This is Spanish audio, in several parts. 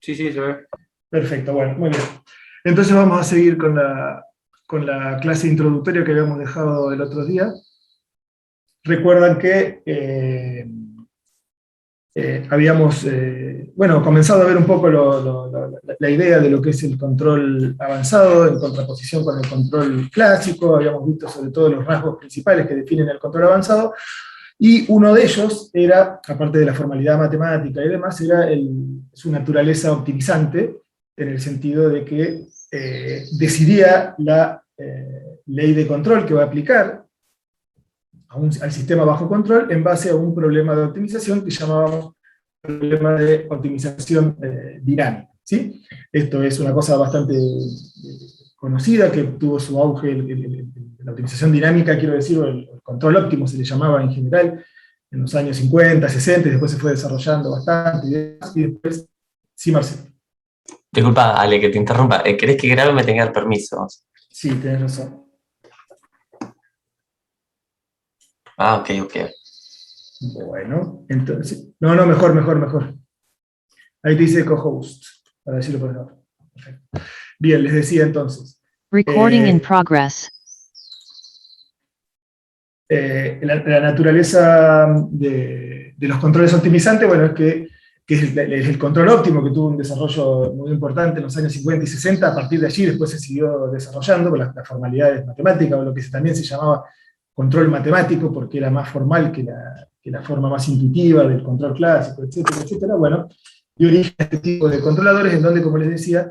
Sí, sí, se ve. Perfecto, bueno, muy bien. Entonces vamos a seguir con la clase introductoria que habíamos dejado el otro día. Recuerdan que habíamos comenzado a ver un poco la idea de lo que es el control avanzado en contraposición con el control clásico. Habíamos visto sobre todo los rasgos principales que definen el control avanzado, y uno de ellos era, aparte de la formalidad matemática y demás, era su naturaleza optimizante, en el sentido de que decidía la ley de control que va a aplicar al sistema bajo control en base a un problema de optimización que llamábamos problema de optimización dinámica, ¿sí? Esto es una cosa bastante conocida, que tuvo su auge, la optimización dinámica, quiero decir, o el control óptimo se le llamaba en general, en los años 50, 60, y después se fue desarrollando bastante, y después, sí, Marcelo. Disculpa, Ale, que te interrumpa. ¿Querés que grabe o me tenga el permiso? Sí, tenés razón. Ah, ok. Bueno, entonces... No, mejor. Ahí te dice co-host, para decirlo por favor. Perfecto. Bien, les decía entonces. Recording in progress. La naturaleza de los controles optimizantes, bueno, es que es el control óptimo, que tuvo un desarrollo muy importante en los años 50 y 60. A partir de allí después se siguió desarrollando con las formalidades matemáticas, o lo que también se llamaba control matemático, porque era más formal que la forma más intuitiva del control clásico, etcétera, etcétera. Bueno, dio origen a este tipo de controladores, en donde, como les decía,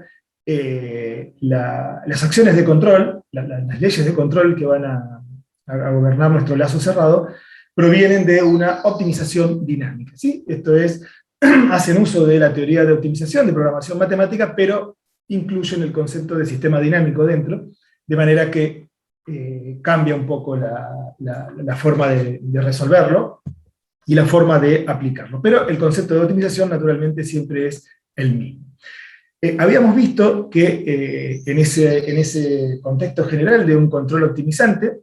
las acciones de control, las leyes de control que van a gobernar nuestro lazo cerrado, provienen de una optimización dinámica, ¿sí? Esto es, hacen uso de la teoría de optimización, de programación matemática, pero incluyen el concepto de sistema dinámico dentro, de manera que cambia un poco la forma de resolverlo y la forma de aplicarlo. Pero el concepto de optimización, naturalmente, siempre es el mismo. Habíamos visto que en ese contexto general de un control optimizante,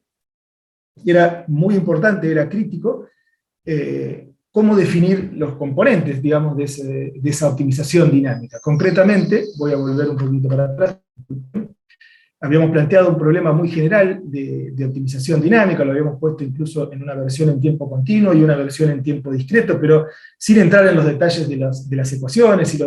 era muy importante, era crítico, cómo definir los componentes, digamos, de esa optimización dinámica. Concretamente, voy a volver un poquito para atrás, habíamos planteado un problema muy general de optimización dinámica, lo habíamos puesto incluso en una versión en tiempo continuo y una versión en tiempo discreto, pero sin entrar en los detalles de las ecuaciones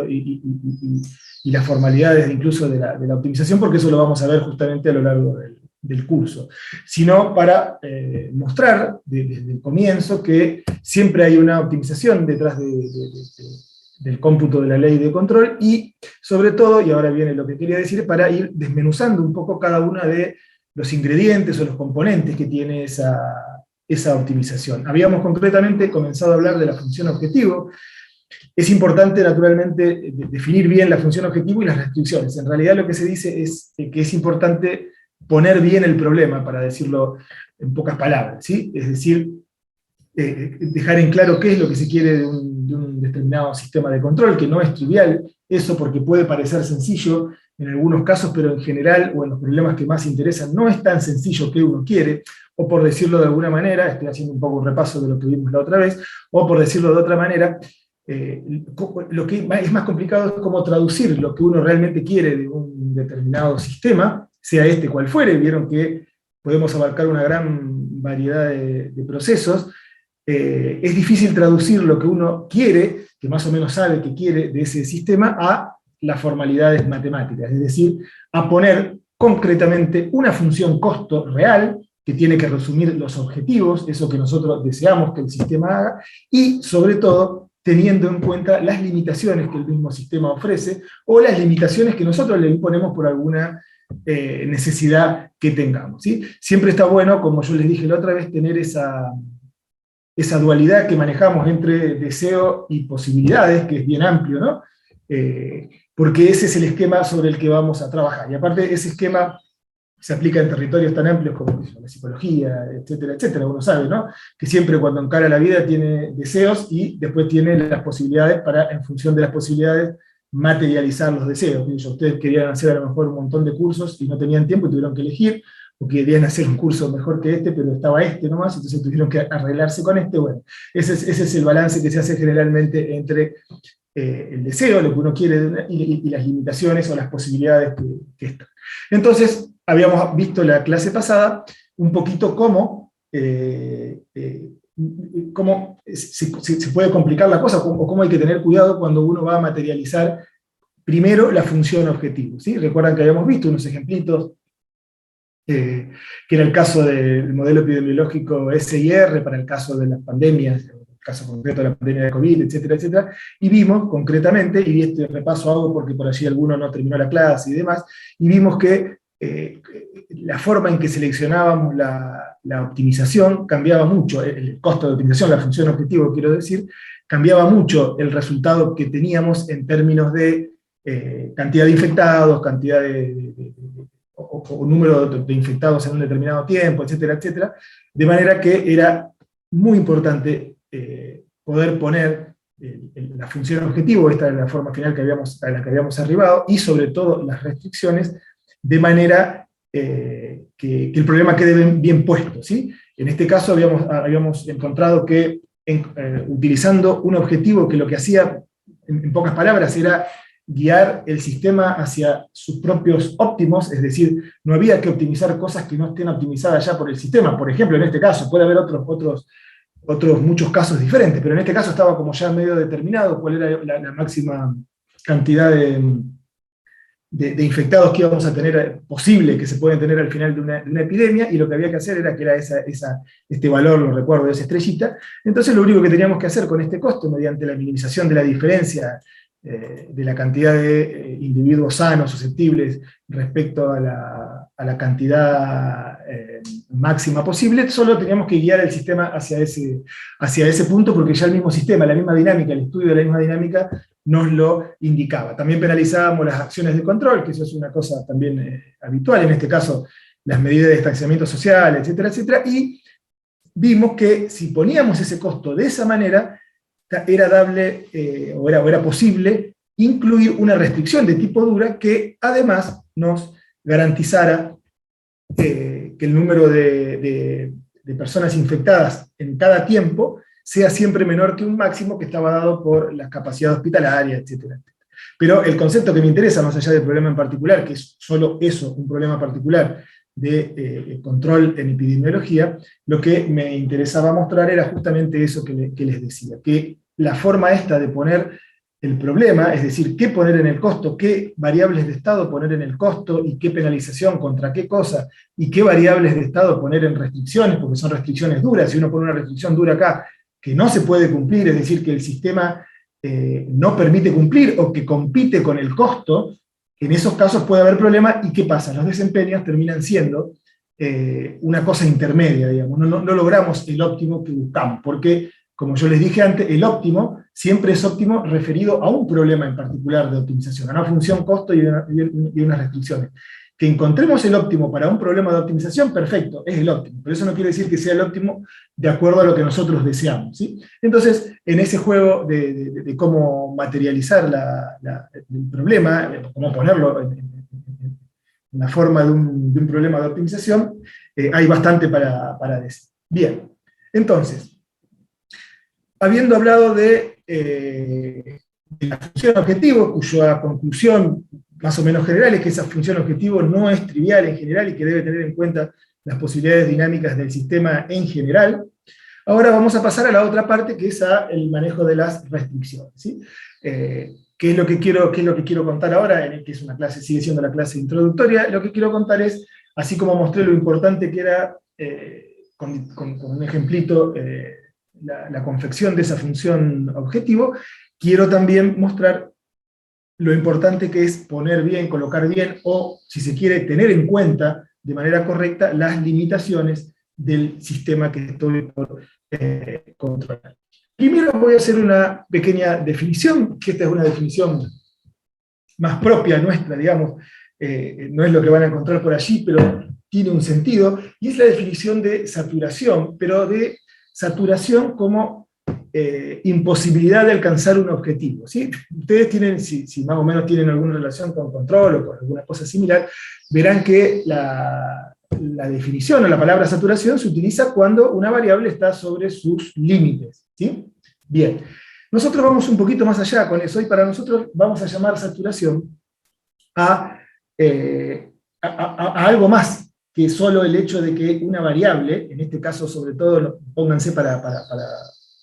y las formalidades incluso de la optimización, porque eso lo vamos a ver justamente a lo largo del curso, sino para mostrar desde el comienzo que siempre hay una optimización detrás del cómputo de la ley de control, y sobre todo, y ahora viene lo que quería decir, para ir desmenuzando un poco cada uno de los ingredientes o los componentes que tiene esa optimización. Habíamos concretamente comenzado a hablar de la función objetivo. Es importante, naturalmente, definir bien la función objetivo y las restricciones. En realidad lo que se dice es que es importante poner bien el problema, para decirlo en pocas palabras, ¿sí? Es decir, dejar en claro qué es lo que se quiere de un determinado sistema de control, que no es trivial eso, porque puede parecer sencillo en algunos casos, pero en general, o en los problemas que más interesan, no es tan sencillo que uno quiere, o por decirlo de alguna manera, estoy haciendo un poco un repaso de lo que vimos la otra vez, o por decirlo de otra manera, lo que es más complicado es cómo traducir lo que uno realmente quiere de un determinado sistema, sea este cual fuere. Vieron que podemos abarcar una gran variedad de procesos. Es difícil traducir lo que uno quiere, que más o menos sabe que quiere de ese sistema, a las formalidades matemáticas, es decir, a poner concretamente una función costo real, que tiene que resumir los objetivos, eso que nosotros deseamos que el sistema haga, y sobre todo teniendo en cuenta las limitaciones que el mismo sistema ofrece, o las limitaciones que nosotros le imponemos por alguna necesidad que tengamos, ¿sí? Siempre está bueno, como yo les dije la otra vez, tener esa dualidad que manejamos entre deseo y posibilidades, que es bien amplio, ¿no? Porque ese es el esquema sobre el que vamos a trabajar. Y aparte, ese esquema se aplica en territorios tan amplios como la psicología, etcétera, etcétera. Uno sabe, ¿no? Que siempre cuando encara la vida tiene deseos y después tiene las posibilidades para, en función de las posibilidades, materializar los deseos. Ustedes querían hacer a lo mejor un montón de cursos y no tenían tiempo y tuvieron que elegir, o querían hacer un curso mejor que este, pero estaba este nomás, entonces tuvieron que arreglarse con este. Bueno, ese es el balance que se hace generalmente entre el deseo, lo que uno quiere, y las limitaciones o las posibilidades que están. Entonces, habíamos visto la clase pasada un poquito cómo se puede complicar la cosa, o cómo hay que tener cuidado cuando uno va a materializar primero la función objetivo, ¿sí? Recuerdan que habíamos visto unos ejemplitos, que era el caso del modelo epidemiológico SIR para el caso de las pandemias, el caso concreto de la pandemia de COVID, etcétera, etcétera, y vimos concretamente, y este repaso hago porque por allí alguno no terminó la clase y demás, y vimos que la forma en que seleccionábamos la optimización cambiaba mucho, el costo de optimización, la función objetivo, quiero decir, cambiaba mucho el resultado que teníamos en términos de cantidad de infectados, cantidad o número de infectados en un determinado tiempo, etcétera, etcétera, de manera que era muy importante poder poner la función objetivo, esta es la forma final a la que habíamos arribado, y sobre todo las restricciones, de manera que el problema quede bien puesto, ¿sí? En este caso habíamos encontrado que utilizando un objetivo que lo que hacía, en pocas palabras, era guiar el sistema hacia sus propios óptimos, es decir, no había que optimizar cosas que no estén optimizadas ya por el sistema. Por ejemplo, en este caso, puede haber otros muchos casos diferentes, pero en este caso estaba como ya medio determinado cuál era la máxima cantidad de infectados que íbamos a tener, posible que se pueden tener al final de una epidemia, y lo que había que hacer era que era este valor, lo recuerdo, de esa estrellita. Entonces lo único que teníamos que hacer con este costo, mediante la minimización de la diferencia de la cantidad de individuos sanos, susceptibles, respecto a la cantidad máxima posible, solo teníamos que guiar el sistema hacia ese punto, porque ya el mismo sistema, la misma dinámica, el estudio de la misma dinámica, nos lo indicaba. También penalizábamos las acciones de control, que eso es una cosa también habitual, en este caso las medidas de distanciamiento social, etcétera, etcétera, y vimos que si poníamos ese costo de esa manera, era dable, o era posible, incluir una restricción de tipo dura que además nos garantizara que el número de personas infectadas en cada tiempo sea siempre menor que un máximo que estaba dado por la capacidad hospitalaria, etcétera. Pero el concepto que me interesa, más allá del problema en particular, que es solo eso, un problema particular de control en epidemiología, lo que me interesaba mostrar era justamente eso que les decía, que la forma esta de poner el problema, es decir, qué poner en el costo, qué variables de estado poner en el costo, y qué penalización contra qué cosa, y qué variables de estado poner en restricciones, porque son restricciones duras. Si uno pone una restricción dura acá, que no se puede cumplir, es decir, que el sistema no permite cumplir, o que compite con el costo, en esos casos puede haber problema. ¿Y qué pasa? Los desempeños terminan siendo una cosa intermedia, digamos. No logramos el óptimo que buscamos, porque, como yo les dije antes, el óptimo siempre es óptimo referido a un problema en particular de optimización, a una función costo y unas restricciones. Que encontremos el óptimo para un problema de optimización, perfecto, es el óptimo, pero eso no quiere decir que sea el óptimo de acuerdo a lo que nosotros deseamos, ¿sí? Entonces, en ese juego de cómo materializar el problema, cómo ponerlo en la forma de un problema de optimización, hay bastante para decir. Bien, entonces, habiendo hablado de la función objetivo, cuya conclusión más o menos general es que esa función objetivo no es trivial en general y que debe tener en cuenta las posibilidades dinámicas del sistema en general, ahora vamos a pasar a la otra parte, que es el manejo de las restricciones, ¿sí? ¿Qué es lo que quiero contar ahora? Que es una clase, sigue siendo la clase introductoria. Lo que quiero contar es, así como mostré lo importante que era, con un ejemplito, la confección de esa función objetivo, quiero también mostrar lo importante que es poner bien, colocar bien, o, si se quiere, tener en cuenta de manera correcta las limitaciones del sistema que estoy por controlar. Primero voy a hacer una pequeña definición, que esta es una definición más propia nuestra, digamos, no es lo que van a encontrar por allí, pero tiene un sentido, y es la definición de saturación, pero de saturación como imposibilidad de alcanzar un objetivo, ¿sí? Ustedes tienen, si más o menos tienen alguna relación con control o con alguna cosa similar, verán que la definición o la palabra saturación se utiliza cuando una variable está sobre sus límites, ¿sí? Bien, Nosotros vamos un poquito más allá con eso, y para nosotros vamos a llamar saturación a, a algo más que solo el hecho de que una variable, en este caso sobre todo, pónganse para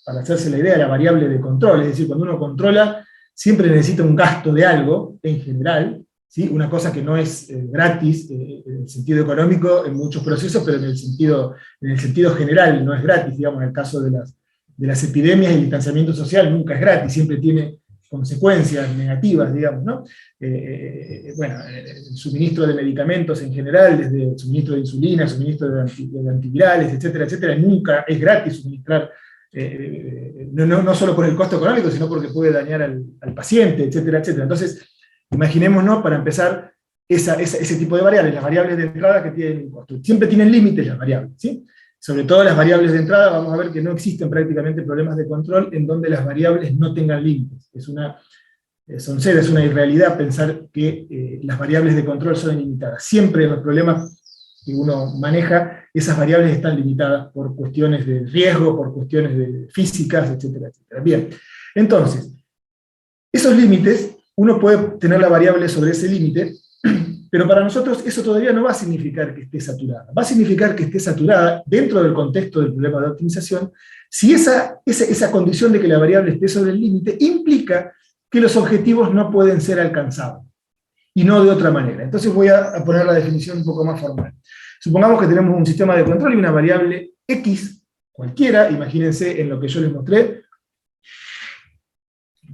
hacerse la idea, la variable de control, es decir, cuando uno controla, siempre necesita un gasto de algo, en general, ¿sí? Una cosa que no es gratis en el sentido económico en muchos procesos, pero en el sentido general no es gratis, digamos, en el caso de las epidemias, el distanciamiento social nunca es gratis, siempre tiene consecuencias negativas, digamos, ¿no? El suministro de medicamentos en general, desde el suministro de insulina, el suministro de antivirales, etcétera, etcétera, nunca es gratis suministrar, no solo por el costo económico, sino porque puede dañar al paciente, etcétera, etcétera. Entonces, imaginémonos, para empezar, ese tipo de variables, las variables de entrada que tienen un costo. Siempre tienen límites las variables, ¿sí? Sobre todo las variables de entrada, vamos a ver que no existen prácticamente problemas de control en donde las variables no tengan límites. Es una irrealidad pensar que las variables de control son ilimitadas. Siempre en los problemas que uno maneja, esas variables están limitadas por cuestiones de riesgo, por cuestiones de físicas, etcétera, etcétera. Bien, entonces, esos límites, uno puede tener la variable sobre ese límite, pero para nosotros eso todavía no va a significar que esté saturada. Va a significar que esté saturada dentro del contexto del problema de optimización si esa condición de que la variable esté sobre el límite implica que los objetivos no pueden ser alcanzados, y no de otra manera. Entonces voy a poner la definición un poco más formal. Supongamos que tenemos un sistema de control y una variable X, cualquiera, imagínense en lo que yo les mostré,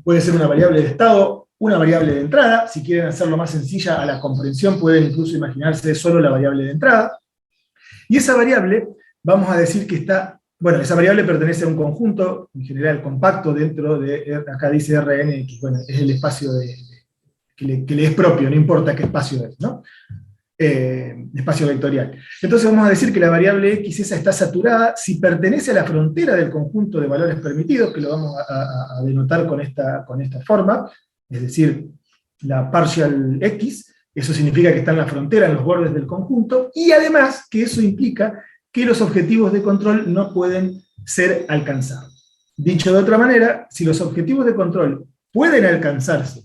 puede ser una variable de estado, una variable de entrada. Si quieren hacerlo más sencilla a la comprensión, pueden incluso imaginarse solo la variable de entrada. Y esa variable, vamos a decir que esa variable pertenece a un conjunto, en general compacto, dentro de, acá dice Rnx, bueno, es el espacio que le es propio, no importa qué espacio es, ¿no? Espacio vectorial. Entonces vamos a decir que la variable x esa está saturada si pertenece a la frontera del conjunto de valores permitidos, que lo vamos a denotar con esta forma, es decir, la partial x, eso significa que está en la frontera, en los bordes del conjunto, y además que eso implica que los objetivos de control no pueden ser alcanzados. Dicho de otra manera, si los objetivos de control pueden alcanzarse,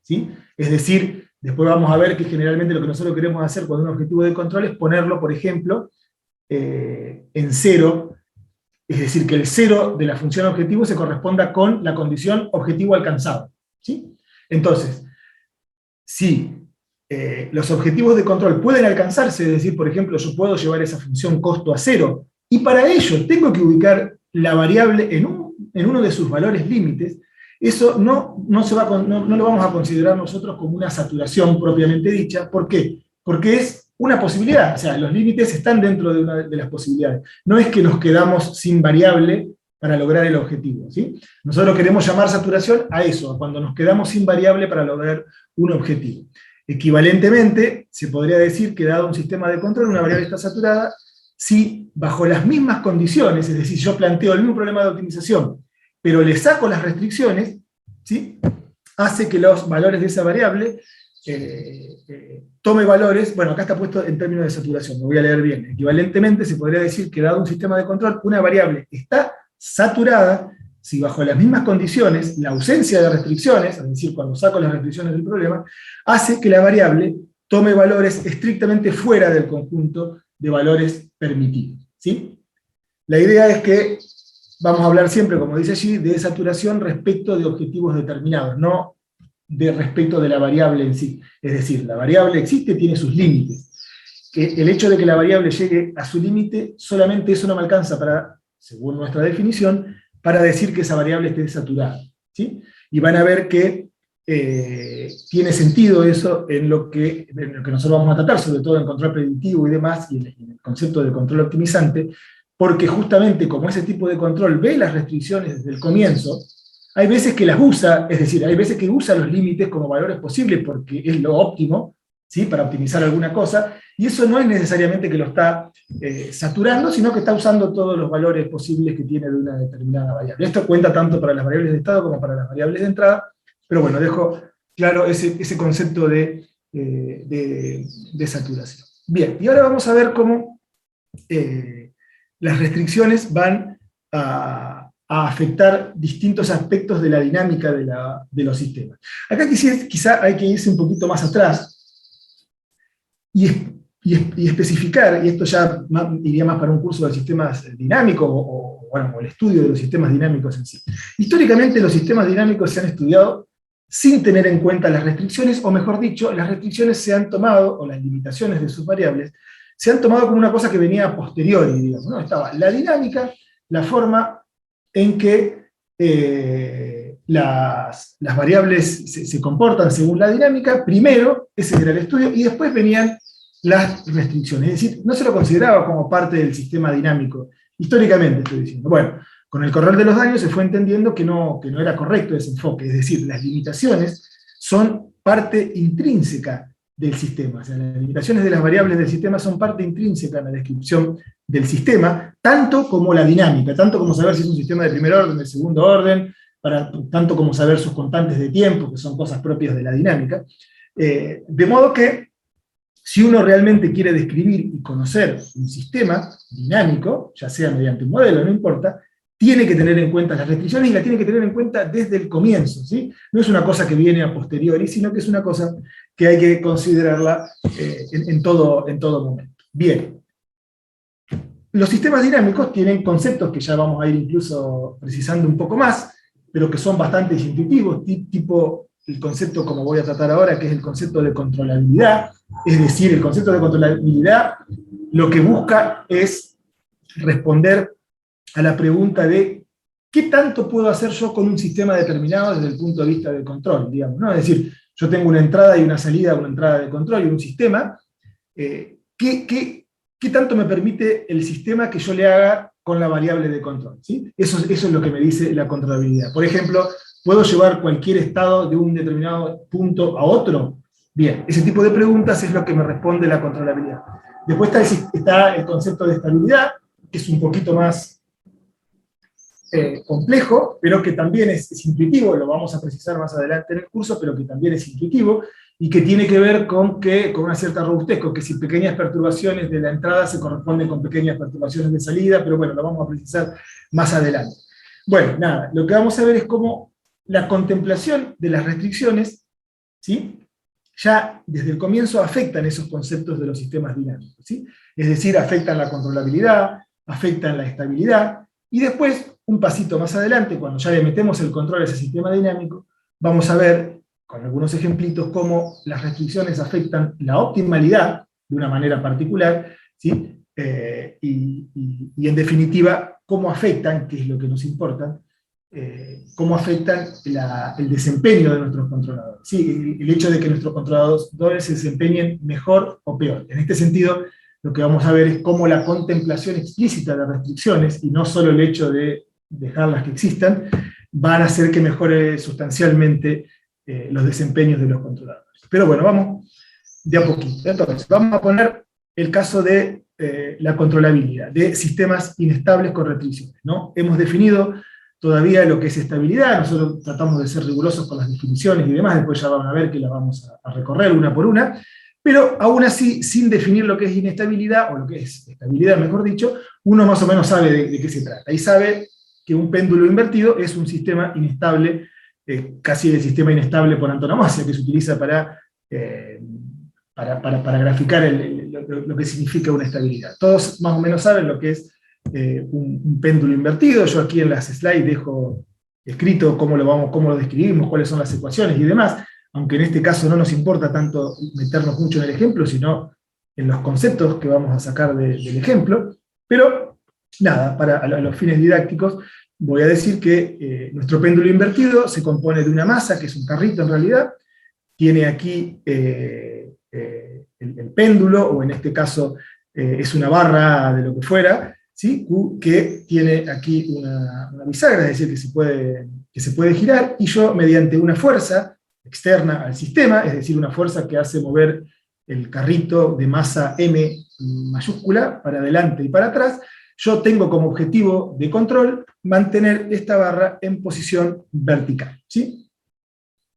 ¿sí? Es decir, después vamos a ver que generalmente lo que nosotros queremos hacer con un objetivo de control es ponerlo, por ejemplo, en cero, es decir, que el cero de la función objetivo se corresponda con la condición objetivo alcanzado, ¿sí? Entonces, si los objetivos de control pueden alcanzarse, es decir, por ejemplo, yo puedo llevar esa función costo a cero, y para ello tengo que ubicar la variable en uno de sus valores límites, eso no lo vamos a considerar nosotros como una saturación propiamente dicha. ¿Por qué? Porque es una posibilidad, o sea, los límites están dentro de una de las posibilidades. No es que nos quedamos sin variable para lograr el objetivo, ¿sí? Nosotros queremos llamar saturación a eso, a cuando nos quedamos sin variable para lograr un objetivo. Equivalentemente, se podría decir que dado un sistema de control, una variable está saturada si bajo las mismas condiciones, es decir, yo planteo el mismo problema de optimización, pero le saco las restricciones, ¿sí? Hace que los valores de esa variable tome valores, bueno, acá está puesto en términos de saturación, lo voy a leer bien. Equivalentemente se podría decir que dado un sistema de control, una variable está saturada si bajo las mismas condiciones, la ausencia de restricciones, es decir, cuando saco las restricciones del problema, hace que la variable tome valores estrictamente fuera del conjunto de valores permitidos, ¿sí? La idea es que vamos a hablar siempre, como dice allí, de saturación respecto de objetivos determinados, no de respecto de la variable en sí. Es decir, la variable existe, tiene sus límites. El hecho de que la variable llegue a su límite, solamente eso no me alcanza para, según nuestra definición, para decir que esa variable esté saturada, ¿sí? Y van a ver que tiene sentido eso en lo que nosotros vamos a tratar, sobre todo en control predictivo y demás, y en el concepto de control optimizante, porque justamente como ese tipo de control ve las restricciones desde el comienzo, hay veces que las usa, es decir, hay veces que usa los límites como valores posibles porque es lo óptimo, ¿sí? Para optimizar alguna cosa, y eso no es necesariamente que lo está saturando, sino que está usando todos los valores posibles que tiene de una determinada variable. Esto cuenta tanto para las variables de estado como para las variables de entrada, pero bueno, dejo claro ese concepto de saturación. Bien, y ahora vamos a ver cómo las restricciones van a a afectar distintos aspectos de la dinámica de los sistemas. Acá quizá hay que irse un poquito más atrás y especificar, y esto ya iría más para un curso de sistemas dinámicos o el estudio de los sistemas dinámicos en sí. Históricamente los sistemas dinámicos se han estudiado sin tener en cuenta las restricciones, o mejor dicho, las restricciones se han tomado, o las limitaciones de sus variables, se han tomado como una cosa que venía a posteriori, digamos, ¿no? Estaba la dinámica, la forma en que las variables se comportan según la dinámica, primero, ese era el estudio, y después venían las restricciones. Es decir, no se lo consideraba como parte del sistema dinámico, históricamente estoy diciendo. Bueno, con el correr de los años se fue entendiendo que no era correcto ese enfoque, es decir, las limitaciones son parte intrínseca del sistema, o sea, las limitaciones de las variables del sistema son parte intrínseca en la descripción del sistema, tanto como la dinámica, tanto como saber si es un sistema de primer orden, de segundo orden, tanto como saber sus constantes de tiempo, que son cosas propias de la dinámica. De modo que, si uno realmente quiere describir y conocer un sistema dinámico, ya sea mediante un modelo, no importa, tiene que tener en cuenta las restricciones y las tiene que tener en cuenta desde el comienzo, ¿sí? No es una cosa que viene a posteriori, sino que es una cosa que hay que considerarla en todo momento. Bien. Los sistemas dinámicos tienen conceptos que ya vamos a ir incluso precisando un poco más, pero que son bastante intuitivos, tipo el concepto como voy a tratar ahora, que es el concepto de controlabilidad. Es decir, el concepto de controlabilidad lo que busca es responder a la pregunta de ¿qué tanto puedo hacer yo con un sistema determinado desde el punto de vista del control? Digamos, ¿no? Es decir, yo tengo una entrada y una salida, una entrada de control y un sistema. ¿Qué tanto me permite el sistema que yo le haga con la variable de control? ¿Sí? Eso es lo que me dice la controlabilidad. Por ejemplo, ¿puedo llevar cualquier estado de un determinado punto a otro? Bien, ese tipo de preguntas es lo que me responde la controlabilidad. Después está el concepto de estabilidad, que es un poquito más complejo, pero que también es intuitivo, lo vamos a precisar más adelante en el curso, pero que también es intuitivo, y que tiene que ver con una cierta robustez, con que si pequeñas perturbaciones de la entrada se corresponden con pequeñas perturbaciones de salida, pero bueno, lo vamos a precisar más adelante. Bueno, nada, lo que vamos a ver es cómo la contemplación de las restricciones, ¿sí?, ya desde el comienzo afectan esos conceptos de los sistemas dinámicos, ¿sí? Es decir, afectan la controlabilidad, afectan la estabilidad, y después, un pasito más adelante, cuando ya le metemos el control a ese sistema dinámico, vamos a ver, con algunos ejemplitos, cómo las restricciones afectan la optimalidad de una manera particular, ¿sí? Y en definitiva, cómo afectan, que es lo que nos importa, cómo afectan el desempeño de nuestros controladores. ¿Sí? El hecho de que nuestros controladores se desempeñen mejor o peor. En este sentido, lo que vamos a ver es cómo la contemplación explícita de restricciones, y no solo el hecho de dejarlas que existan, van a hacer que mejore sustancialmente los desempeños de los controladores. Pero bueno, vamos de a poquito. Entonces, vamos a poner el caso de la controlabilidad, de sistemas inestables con restricciones, ¿no? Hemos definido todavía lo que es estabilidad, nosotros tratamos de ser rigurosos con las definiciones y demás, después ya van a ver que las vamos a recorrer una por una, pero aún así, sin definir lo que es inestabilidad, o lo que es estabilidad, mejor dicho, uno más o menos sabe de qué se trata, y sabe que un péndulo invertido es un sistema inestable, casi el sistema inestable por antonomasia, que se utiliza para graficar lo que significa una estabilidad. Todos más o menos saben lo que es un péndulo invertido. Yo aquí en las slides dejo escrito cómo lo describimos, cuáles son las ecuaciones y demás, aunque en este caso no nos importa tanto meternos mucho en el ejemplo, sino en los conceptos que vamos a sacar del ejemplo. Pero nada, a los fines didácticos voy a decir que nuestro péndulo invertido se compone de una masa, que es un carrito en realidad, tiene aquí el péndulo, o en este caso es una barra de lo que fuera, ¿sí?, que tiene aquí una bisagra, es decir, que se puede girar, y yo mediante una fuerza externa al sistema, es decir, una fuerza que hace mover el carrito de masa M mayúscula para adelante y para atrás, yo tengo como objetivo de control mantener esta barra en posición vertical, ¿sí?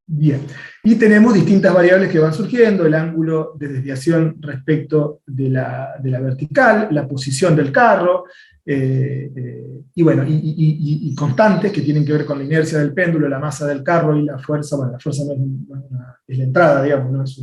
Bien, y tenemos distintas variables que van surgiendo, el ángulo de desviación respecto de la vertical, la posición del carro, y bueno, y constantes que tienen que ver con la inercia del péndulo, la masa del carro y la fuerza. Bueno, la fuerza no es, es la entrada, digamos, no es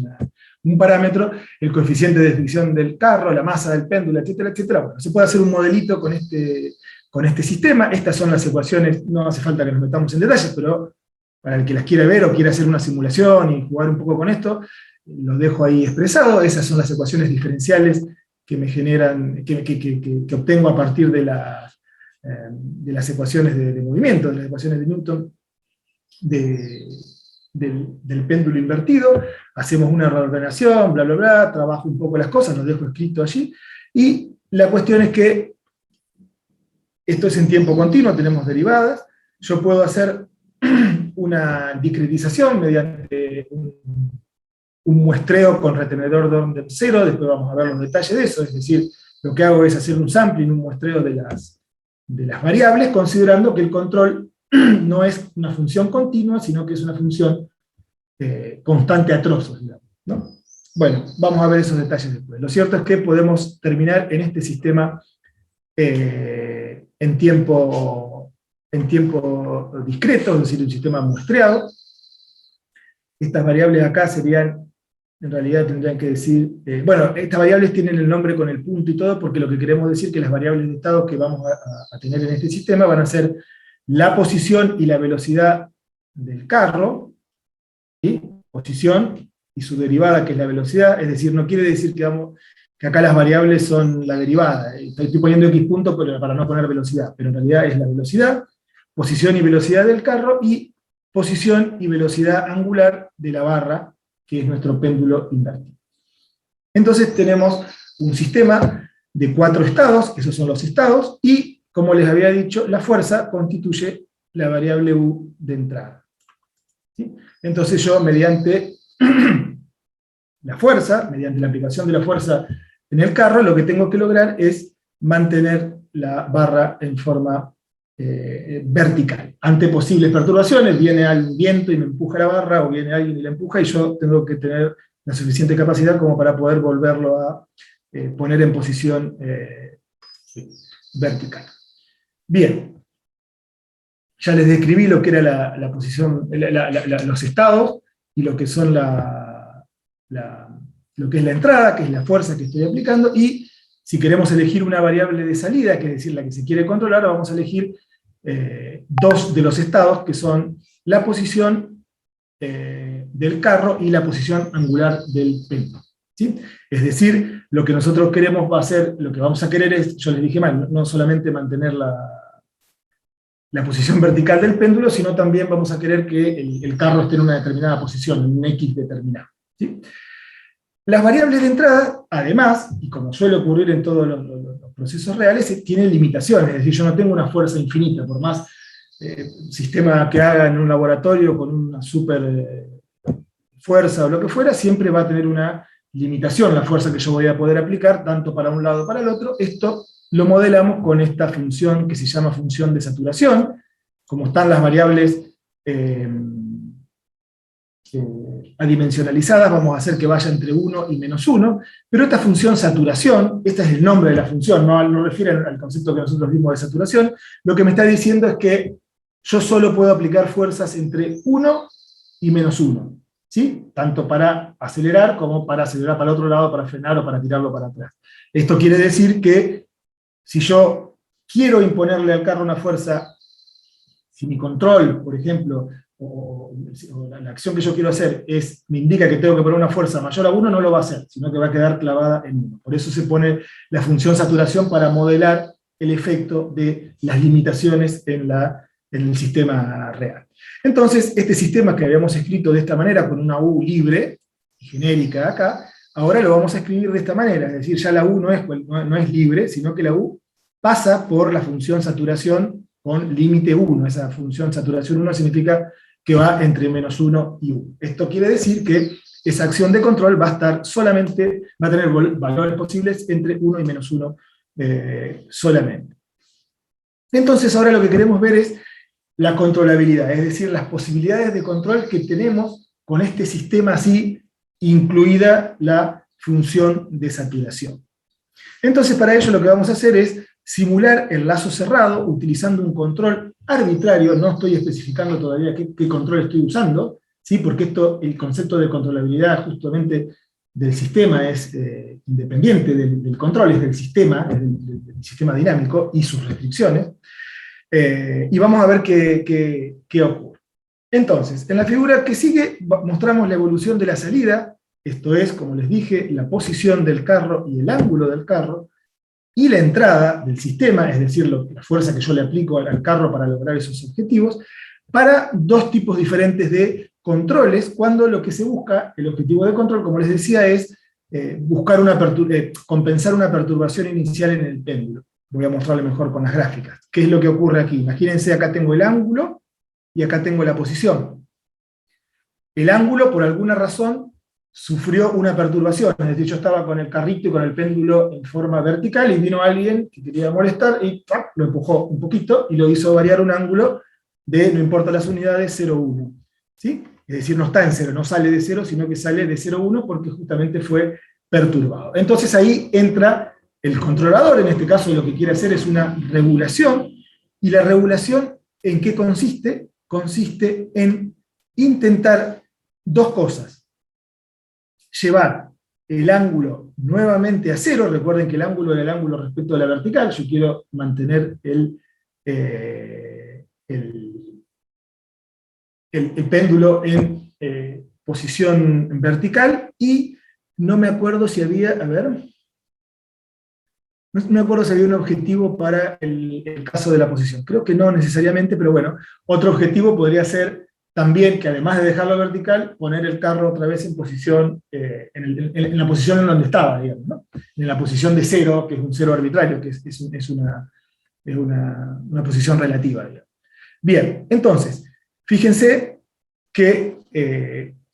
un parámetro, el coeficiente de fricción del carro, la masa del péndulo, etcétera, etcétera. Bueno, se puede hacer un modelito con este sistema. Estas son las ecuaciones, no hace falta que nos metamos en detalles, pero para el que las quiera ver o quiera hacer una simulación y jugar un poco con esto, lo dejo ahí expresado. Esas son las ecuaciones diferenciales que me generan, que obtengo a partir de las ecuaciones de movimiento, de las ecuaciones de Newton del péndulo invertido. Hacemos una reordenación, bla, bla, bla, trabajo un poco las cosas, lo dejo escrito allí, y la cuestión es que esto es en tiempo continuo, tenemos derivadas. Yo puedo hacer una discretización mediante un muestreo con retenedor de Orden cero, después vamos a ver los detalles de eso, es decir, lo que hago es hacer un sampling, un muestreo de las variables, considerando que el control no es una función continua, sino que es una función constante a trozos, digamos, ¿no? Bueno, vamos a ver esos detalles después. Lo cierto es que podemos terminar en este sistema en tiempo discreto, es decir, un sistema muestreado. Estas variables acá serían, en realidad tendrían que decir, bueno, estas variables tienen el nombre con el punto y todo, porque lo que queremos decir es que las variables de estado que vamos a tener en este sistema van a ser la posición y la velocidad del carro, ¿sí? Posición y su derivada, que es la velocidad, es decir, no quiere decir que acá las variables son la derivada. Estoy poniendo x punto para no poner velocidad, pero en realidad es la velocidad, posición y velocidad del carro, y posición y velocidad angular de la barra, que es nuestro péndulo invertido. Entonces tenemos un sistema de 4 estados, esos son los estados, y como les había dicho, la fuerza constituye la variable u de entrada. ¿Sí? Entonces yo, mediante la fuerza, mediante la aplicación de la fuerza en el carro, lo que tengo que lograr es mantener la barra en forma vertical. Ante posibles perturbaciones, viene al viento y me empuja la barra, o viene alguien y la empuja, y yo tengo que tener la suficiente capacidad como para poder volverlo a poner en posición vertical. Bien, ya les describí lo que era la posición, los estados, y lo que son lo que es la entrada, que es la fuerza que estoy aplicando, y si queremos elegir una variable de salida, que es decir, la que se quiere controlar, vamos a elegir dos de los estados, que son la posición del carro y la posición angular del péndulo, ¿sí? Es decir, lo que nosotros queremos va a ser, lo que vamos a querer es, yo les dije mal, no solamente mantener la posición vertical del péndulo, sino también vamos a querer que el carro esté en una determinada posición, en un X determinado, ¿sí? Las variables de entrada, además, y como suele ocurrir en todos los procesos reales, tienen limitaciones, es decir, yo no tengo una fuerza infinita, por más sistema que haga en un laboratorio con una super fuerza o lo que fuera, siempre va a tener una limitación la fuerza que yo voy a poder aplicar, tanto para un lado como para el otro. Esto lo modelamos con esta función que se llama función de saturación. Como están las variables adimensionalizadas, vamos a hacer que vaya entre 1 y -1, pero esta función saturación, este es el nombre de la función, no refiere al concepto que nosotros vimos de saturación, lo que me está diciendo es que yo solo puedo aplicar fuerzas entre 1 y -1, ¿sí? Tanto para acelerar como para acelerar para el otro lado, para frenar o para tirarlo para atrás. Esto quiere decir que si yo quiero imponerle al carro una fuerza, si mi control, por ejemplo, o la acción que yo quiero hacer me indica que tengo que poner una fuerza mayor a 1, no lo va a hacer, sino que va a quedar clavada en 1. Por eso se pone la función saturación para modelar el efecto de las limitaciones en el sistema real. Entonces, este sistema que habíamos escrito de esta manera, con una U libre y genérica acá, ahora lo vamos a escribir de esta manera, es decir, ya la U no es libre, sino que la U pasa por la función saturación con límite 1. Esa función saturación 1 significa que va entre -1 y 1. Esto quiere decir que esa acción de control va a tener valores posibles entre 1 y -1 solamente. Entonces ahora lo que queremos ver es la controlabilidad, es decir, las posibilidades de control que tenemos con este sistema así, incluida la función de saturación. Entonces, para ello lo que vamos a hacer es simular el lazo cerrado utilizando un control arbitrario. No estoy especificando todavía qué control estoy usando, ¿sí? Porque el concepto de controlabilidad justamente del sistema es independiente del control, es del sistema dinámico y sus restricciones. Y vamos a ver qué ocurre. Entonces, en la figura que sigue mostramos la evolución de la salida. Esto es, como les dije, la posición del carro y el ángulo del carro, y la entrada del sistema, es decir, la fuerza que yo le aplico al carro para lograr esos objetivos, para dos tipos diferentes de controles, cuando lo que se busca, el objetivo de control, como les decía, es buscar compensar una perturbación inicial en el péndulo. Voy a mostrarle mejor con las gráficas. ¿Qué es lo que ocurre aquí? Imagínense, acá tengo el ángulo, y acá tengo la posición. El ángulo, por alguna razón, sufrió una perturbación, es decir, yo estaba con el carrito y con el péndulo en forma vertical, y vino alguien que quería molestar, y lo empujó un poquito, y lo hizo variar un ángulo de, no importa las unidades, 0,1. ¿Sí? Es decir, no está en 0, no sale de 0, sino que sale de 0,1 porque justamente fue perturbado. Entonces ahí entra el controlador, en este caso lo que quiere hacer es una regulación, y la regulación, ¿en qué consiste? Consiste en intentar dos cosas. Llevar el ángulo nuevamente a 0, recuerden que el ángulo era el ángulo respecto a la vertical, yo quiero mantener el péndulo en posición vertical, y no me acuerdo si había, no me acuerdo si había un objetivo para el caso de la posición, creo que no necesariamente, pero bueno, otro objetivo podría ser también que, además de dejarlo vertical, poner el carro otra vez en posición, en la posición en donde estaba, digamos, ¿no? En la posición de 0, que es un 0 arbitrario, que es una posición relativa, digamos. Bien, entonces, fíjense que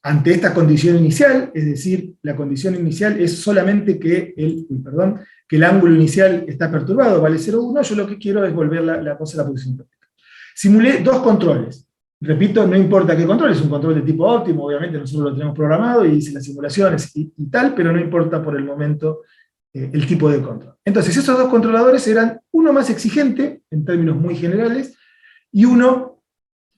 ante esta condición inicial, es decir, la condición inicial es solamente que el ángulo inicial está perturbado, vale 0,1, yo lo que quiero es volver la cosa a la posición vertical. Simulé dos controles. Repito, no importa qué control, es un control de tipo óptimo, obviamente nosotros lo tenemos programado y hice las simulaciones y tal, pero no importa por el momento el tipo de control. Entonces, esos dos controladores eran uno más exigente, en términos muy generales, y uno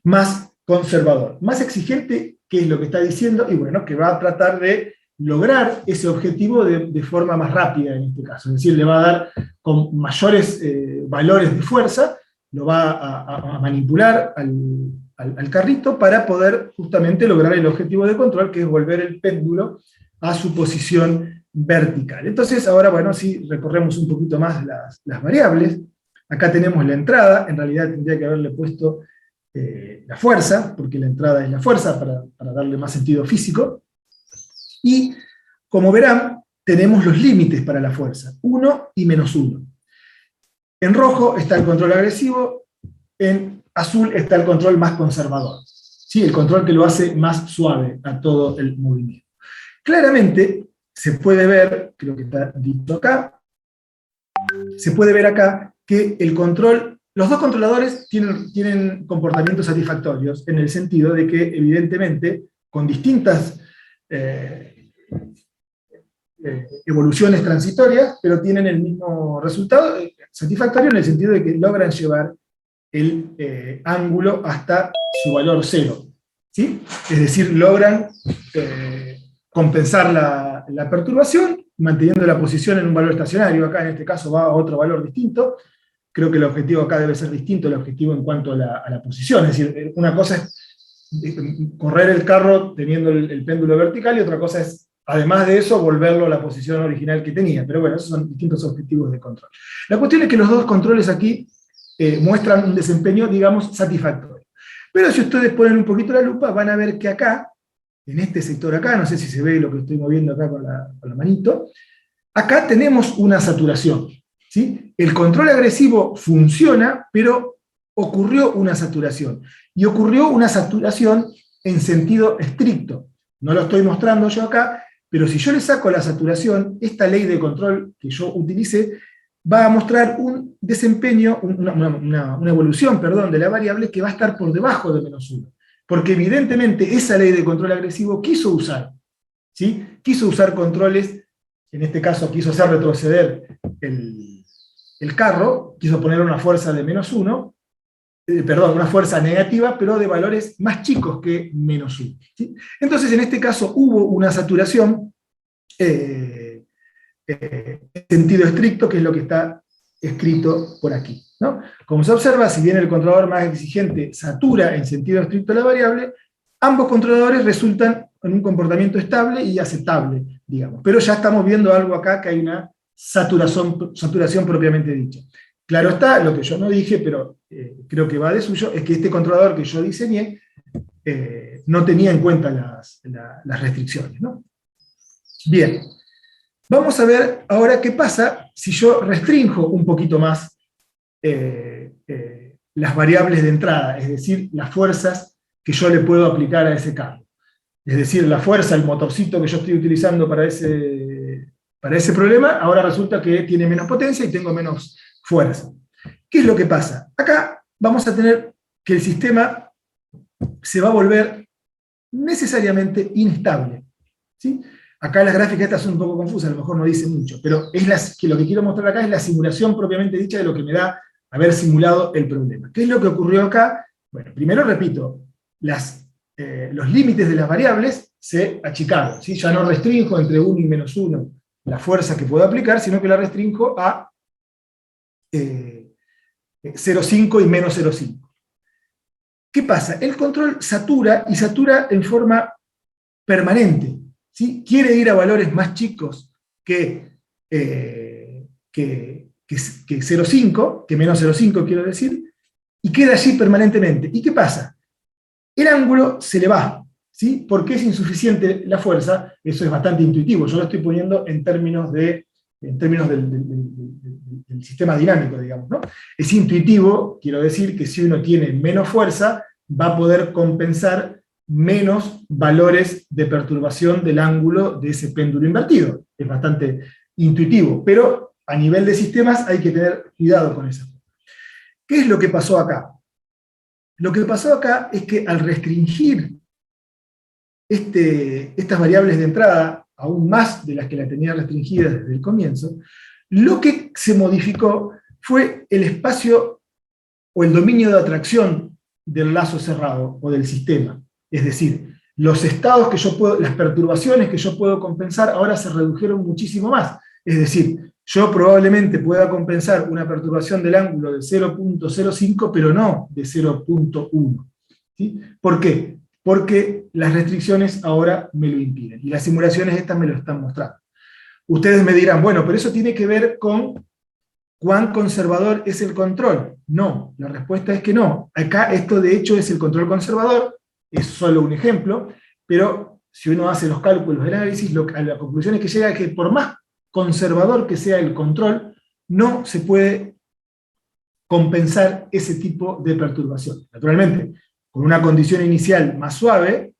más conservador. Más exigente, ¿qué es lo que está diciendo? Y bueno, que va a tratar de lograr ese objetivo de forma más rápida en este caso. Es decir, le va a dar con mayores valores de fuerza, lo va a manipular al carrito para poder justamente lograr el objetivo de control, que es volver el péndulo a su posición vertical. Entonces, ahora, bueno, si recorremos un poquito más las variables, acá tenemos la entrada, en realidad tendría que haberle puesto la fuerza, porque la entrada es la fuerza, para darle más sentido físico, y como verán, tenemos los límites para la fuerza, 1 y -1. En rojo está el control agresivo, en azul está el control más conservador, ¿sí? El control que lo hace más suave a todo el movimiento. Claramente se puede ver, creo que está dicho acá, se puede ver acá que los dos controladores tienen comportamientos satisfactorios, en el sentido de que, evidentemente, con distintas evoluciones transitorias, pero tienen el mismo resultado, satisfactorio en el sentido de que logran llevar el ángulo hasta su valor 0, ¿sí? Es decir, logran compensar la perturbación, manteniendo la posición en un valor estacionario. Acá en este caso va a otro valor distinto. Creo que el objetivo acá debe ser distinto al objetivo en cuanto a la posición. Es decir, una cosa es correr el carro teniendo el péndulo vertical, y otra cosa es, además de eso, volverlo a la posición original que tenía. Pero bueno, esos son distintos objetivos de control. La cuestión es que los dos controles aquí muestran un desempeño, digamos, satisfactorio. Pero si ustedes ponen un poquito la lupa, van a ver que acá, en este sector acá, no sé si se ve lo que estoy moviendo acá con la manito, acá tenemos una saturación, ¿sí? El control agresivo funciona, pero ocurrió una saturación. Y ocurrió una saturación en sentido estricto. No lo estoy mostrando yo acá, pero si yo le saco la saturación, esta ley de control que yo utilicé va a mostrar un desempeño, una evolución, perdón, de la variable que va a estar por debajo de -1. Porque evidentemente esa ley de control agresivo quiso usar, ¿sí? Quiso usar controles, en este caso quiso hacer retroceder el carro, quiso poner una fuerza de -1, perdón, una fuerza negativa, pero de valores más chicos que -1. ¿Sí? Entonces, en este caso hubo una saturación en sentido estricto, que es lo que está escrito por aquí, ¿no? Como se observa, si bien el controlador más exigente satura en sentido estricto la variable, ambos controladores resultan en un comportamiento estable y aceptable, digamos. Pero ya estamos viendo algo acá, que hay una saturación propiamente dicha. Claro está, lo que yo no dije, pero creo que va de suyo, es que este controlador que yo diseñé no tenía en cuenta las restricciones, ¿no? Bien, vamos a ver ahora qué pasa si yo restringo un poquito más las variables de entrada, es decir, las fuerzas que yo le puedo aplicar a ese carro. Es decir, la fuerza, el motorcito que yo estoy utilizando para ese problema, ahora resulta que tiene menos potencia y tengo menos fuerza. ¿Qué es lo que pasa? Acá vamos a tener que el sistema se va a volver necesariamente inestable, ¿sí? Acá las gráficas estas son un poco confusas, a lo mejor no dicen mucho, pero que lo que quiero mostrar acá es la simulación propiamente dicha de lo que me da haber simulado el problema. ¿Qué es lo que ocurrió acá? Bueno, primero repito, los límites de las variables se achicaron, ¿sí? Ya no restringo entre 1 y -1 la fuerza que puedo aplicar, sino que la restringo a 0,5 y -0,5. ¿Qué pasa? El control satura, y satura en forma permanente, ¿sí? Quiere ir a valores más chicos que 0,5, que -0,5 quiero decir, y queda allí permanentemente. ¿Y qué pasa? El ángulo se le va, ¿sí? Porque es insuficiente la fuerza, eso es bastante intuitivo, yo lo estoy poniendo en términos del sistema dinámico, digamos, ¿no? Es intuitivo, quiero decir que si uno tiene menos fuerza, va a poder compensar menos valores de perturbación del ángulo de ese péndulo invertido. Es bastante intuitivo, pero a nivel de sistemas hay que tener cuidado con eso. ¿Qué es lo que pasó acá? Lo que pasó acá es que al restringir estas variables de entrada, aún más de las que la tenía restringidas desde el comienzo, lo que se modificó fue el espacio o el dominio de atracción del lazo cerrado o del sistema. Es decir, los estados que yo puedo, las perturbaciones que yo puedo compensar ahora se redujeron muchísimo más. Es decir, yo probablemente pueda compensar una perturbación del ángulo de 0,05, pero no de 0,1. ¿Sí? ¿Por qué? Porque las restricciones ahora me lo impiden. Y las simulaciones estas me lo están mostrando. Ustedes me dirán, bueno, pero eso tiene que ver con cuán conservador es el control. No, la respuesta es que no. Acá esto de hecho es el control conservador, es solo un ejemplo, pero si uno hace los cálculos del análisis, a la conclusión es que llega a que por más conservador que sea el control, no se puede compensar ese tipo de perturbación. Naturalmente, con una condición inicial más suave,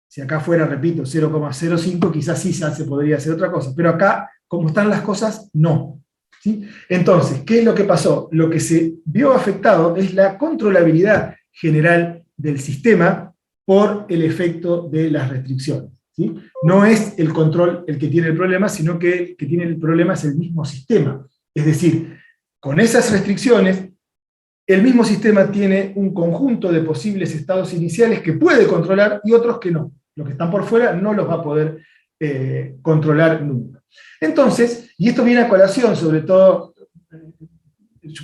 si acá fuera, repito, 0,05, quizás sí se podría hacer otra cosa, pero acá, como están las cosas, no. ¿Sí? Entonces, ¿qué es lo que pasó? Lo que se vio afectado es la controlabilidad general del sistema por el efecto de las restricciones. ¿Sí? No es el control el que tiene el problema, sino que el que tiene el problema es el mismo sistema. Es decir, con esas restricciones, el mismo sistema tiene un conjunto de posibles estados iniciales que puede controlar y otros que no. Los que están por fuera no los va a poder controlar nunca. Entonces, y esto viene a colación, sobre todo,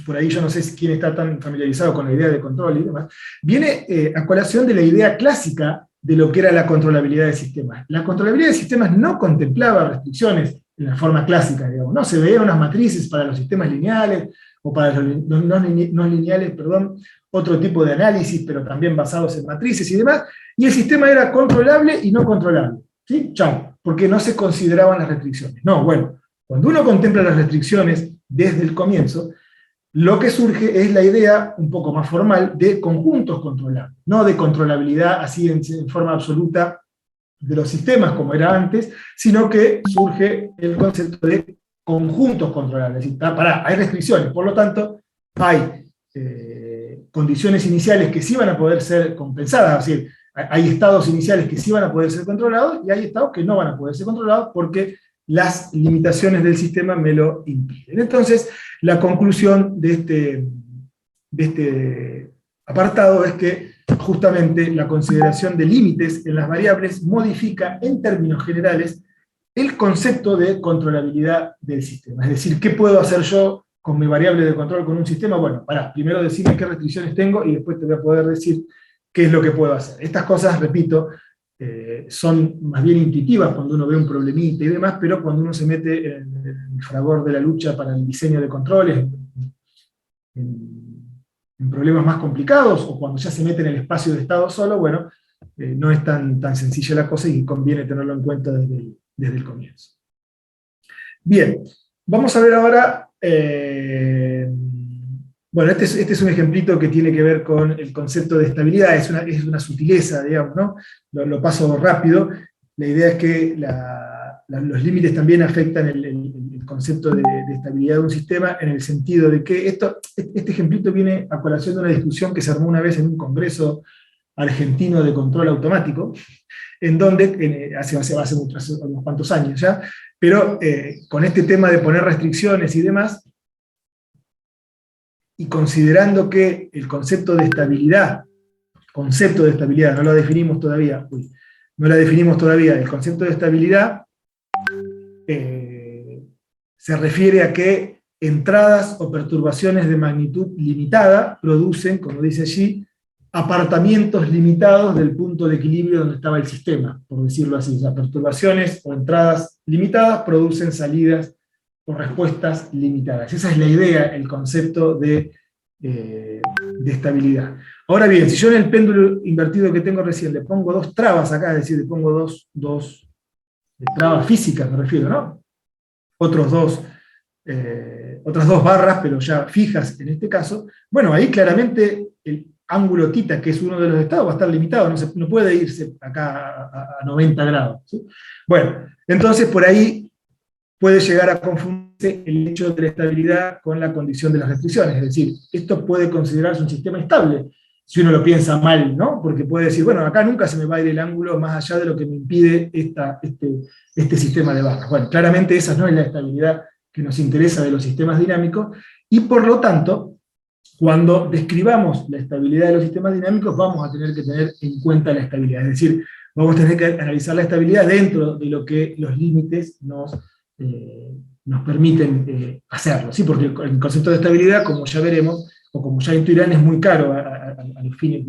por ahí yo no sé quién está tan familiarizado con la idea de control y demás, viene a colación de la idea clásica de lo que era la controlabilidad de sistemas. La controlabilidad de sistemas no contemplaba restricciones en la forma clásica, digamos, ¿no? Se veían unas matrices para los sistemas lineales, o para los no lineales, perdón, otro tipo de análisis, pero también basados en matrices y demás, y el sistema era controlable y no controlable. ¿Sí? Chao, porque no se consideraban las restricciones. No, bueno, cuando uno contempla las restricciones desde el comienzo, lo que surge es la idea, un poco más formal, de conjuntos controlables, no de controlabilidad así en forma absoluta de los sistemas como era antes, sino que surge el concepto de conjuntos controlables. Es decir, hay restricciones, por lo tanto, hay condiciones iniciales que sí van a poder ser compensadas, es decir, hay estados iniciales que sí van a poder ser controlados y hay estados que no van a poder ser controlados porque las limitaciones del sistema me lo impiden. Entonces, la conclusión de este apartado es que justamente la consideración de límites en las variables modifica en términos generales el concepto de controlabilidad del sistema. Es decir, ¿qué puedo hacer yo con mi variable de control con un sistema? Bueno, primero decirme qué restricciones tengo y después te voy a poder decir qué es lo que puedo hacer. Estas cosas, repito, son más bien intuitivas cuando uno ve un problemita y demás, pero cuando uno se mete en el fragor de la lucha para el diseño de controles, en problemas más complicados, o cuando ya se mete en el espacio de estado solo, bueno, no es tan sencilla la cosa y conviene tenerlo en cuenta desde el comienzo. Bien, vamos a ver ahora, bueno, este es un ejemplito que tiene que ver con el concepto de estabilidad, es una sutileza, digamos, ¿no? Lo paso rápido. La idea es que los límites también afectan el concepto de estabilidad de un sistema, en el sentido de que este ejemplito viene a colación de una discusión que se armó una vez en un congreso argentino de control automático, en donde, hace unos cuantos años ya, pero con este tema de poner restricciones y demás, y considerando que el concepto de estabilidad, no lo definimos todavía, el concepto de estabilidad se refiere a que entradas o perturbaciones de magnitud limitada producen, como dice allí, apartamientos limitados del punto de equilibrio donde estaba el sistema, por decirlo así. O sea, perturbaciones o entradas limitadas producen salidas o respuestas limitadas. Esa es la idea, el concepto de estabilidad. Ahora bien, si yo en el péndulo invertido que tengo recién le pongo dos trabas acá, es decir, le pongo dos trabas físicas, me refiero, ¿no? Otras dos barras, pero ya fijas en este caso, bueno, ahí claramente el ángulo θ, que es uno de los estados, va a estar limitado, no puede irse acá a 90 grados. ¿Sí? Bueno, entonces por ahí puede llegar a confundirse el hecho de la estabilidad con la condición de las restricciones, es decir, esto puede considerarse un sistema estable, si uno lo piensa mal, ¿no? Porque puede decir, bueno, acá nunca se me va a ir el ángulo más allá de lo que me impide este sistema de barras. Bueno, claramente esa no es la estabilidad que nos interesa de los sistemas dinámicos, y por lo tanto, cuando describamos la estabilidad de los sistemas dinámicos, vamos a tener que tener en cuenta la estabilidad, es decir, vamos a tener que analizar la estabilidad dentro de lo que los límites nos permiten hacerlo, ¿sí? Porque el concepto de estabilidad, como ya veremos, o como ya intuirán, es muy caro a los fines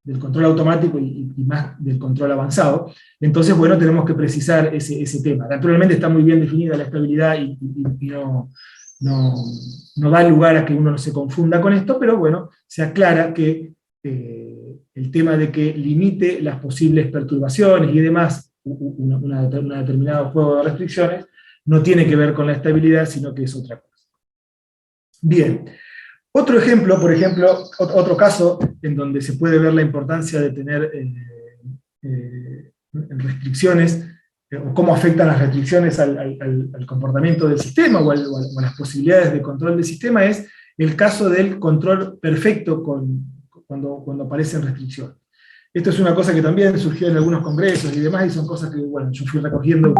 del control automático y más del control avanzado. Entonces, bueno, tenemos que precisar ese tema. Naturalmente está muy bien definida la estabilidad y no da lugar a que uno no se confunda con esto, pero bueno, se aclara que el tema de que limite las posibles perturbaciones y demás, un determinado juego de restricciones, no tiene que ver con la estabilidad, sino que es otra cosa. Bien. Otro ejemplo, por ejemplo, otro caso en donde se puede ver la importancia de tener restricciones, o cómo afectan las restricciones al comportamiento del sistema o a las posibilidades de control del sistema, es el caso del control perfecto cuando aparecen restricciones. Esto es una cosa que también surgió en algunos congresos y demás, y son cosas que, bueno, yo fui recogiendo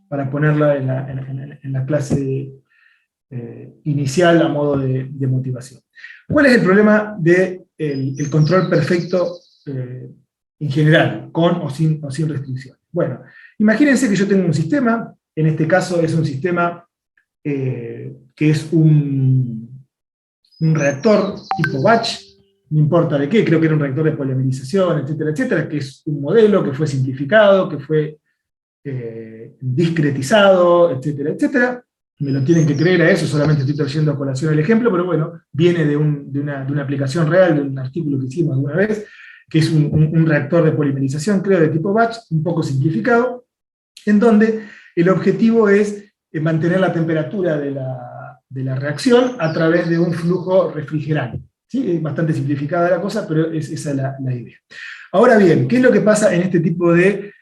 para ponerla en la clase inicial a modo de motivación. ¿Cuál es el problema del control perfecto en general, con o sin restricciones? Bueno, imagínense que yo tengo un sistema, en este caso es un sistema que es un reactor tipo batch, no importa de qué, creo que era un reactor de polimerización, etcétera, etcétera, que es un modelo que fue simplificado, que fue discretizado, etcétera, etcétera. Me lo tienen que creer a eso, solamente estoy trayendo a colación el ejemplo, pero bueno, viene de una aplicación real, de un artículo que hicimos alguna vez, que es un reactor de polimerización, creo, de tipo batch, un poco simplificado, en donde el objetivo es mantener la temperatura de la reacción a través de un flujo refrigerante. ¿Sí? Es bastante simplificada la cosa, pero esa es la idea. Ahora bien, ¿qué es lo que pasa en este tipo de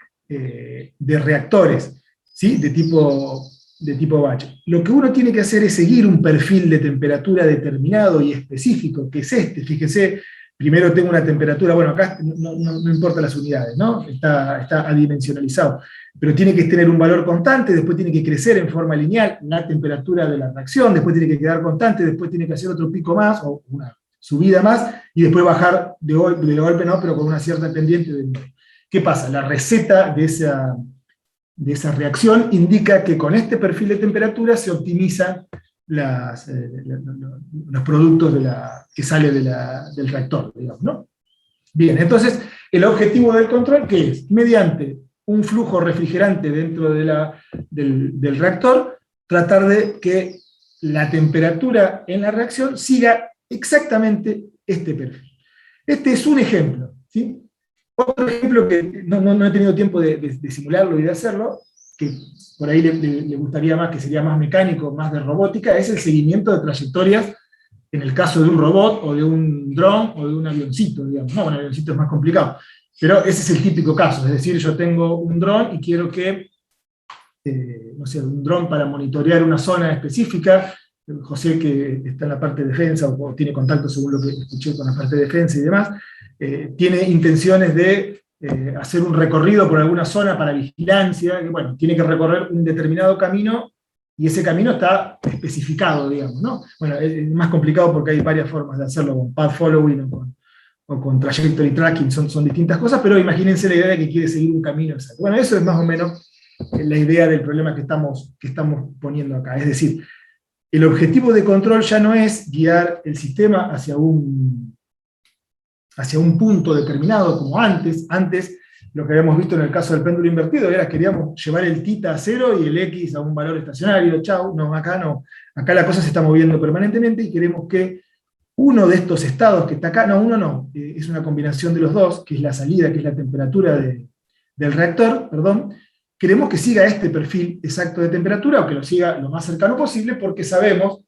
reactores? ¿Sí? De tipo de tipo batch. Lo que uno tiene que hacer es seguir un perfil de temperatura determinado y específico, que es este. Fíjese, primero tengo una temperatura, bueno, acá no importa las unidades, ¿no? Está adimensionalizado, pero tiene que tener un valor constante, después tiene que crecer en forma lineal la temperatura de la reacción, después tiene que quedar constante, después tiene que hacer otro pico más, o una subida más, y después bajar de golpe, no, pero con una cierta pendiente. ¿Qué pasa? La receta de esa reacción indica que con este perfil de temperatura se optimizan los productos que salen del reactor, digamos, ¿no? Bien, entonces, el objetivo del control, ¿qué es? Mediante un flujo refrigerante dentro del reactor, tratar de que la temperatura en la reacción siga exactamente este perfil. Este es un ejemplo, ¿sí? Otro ejemplo que no he tenido tiempo de simularlo y de hacerlo, que por ahí le gustaría más, que sería más mecánico, más de robótica, es el seguimiento de trayectorias en el caso de un robot, o de un dron, o de un avioncito, digamos. No, un avioncito es más complicado, pero ese es el típico caso. Es decir, yo tengo un dron y quiero que, no sé, un dron para monitorear una zona específica. José, que está en la parte de defensa, o tiene contacto, según lo que escuché, con la parte de defensa y demás, tiene intenciones de hacer un recorrido por alguna zona para vigilancia, que, bueno, tiene que recorrer un determinado camino, y ese camino está especificado, digamos, ¿no? Bueno, es más complicado porque hay varias formas de hacerlo, con path following o con trajectory tracking, son distintas cosas, pero imagínense la idea de que quiere seguir un camino exacto. Bueno, eso es más o menos la idea del problema que estamos poniendo acá. Es decir, el objetivo de control ya no es guiar el sistema hacia un punto determinado, como antes. Antes, lo que habíamos visto en el caso del péndulo invertido, era queríamos llevar el θ a 0 y el x a un valor estacionario, chau. No, acá no. Acá la cosa se está moviendo permanentemente y queremos que uno de estos estados que está acá, es una combinación de los dos, que es la salida, que es la temperatura del reactor, perdón. Queremos que siga este perfil exacto de temperatura, o que lo siga lo más cercano posible, porque sabemos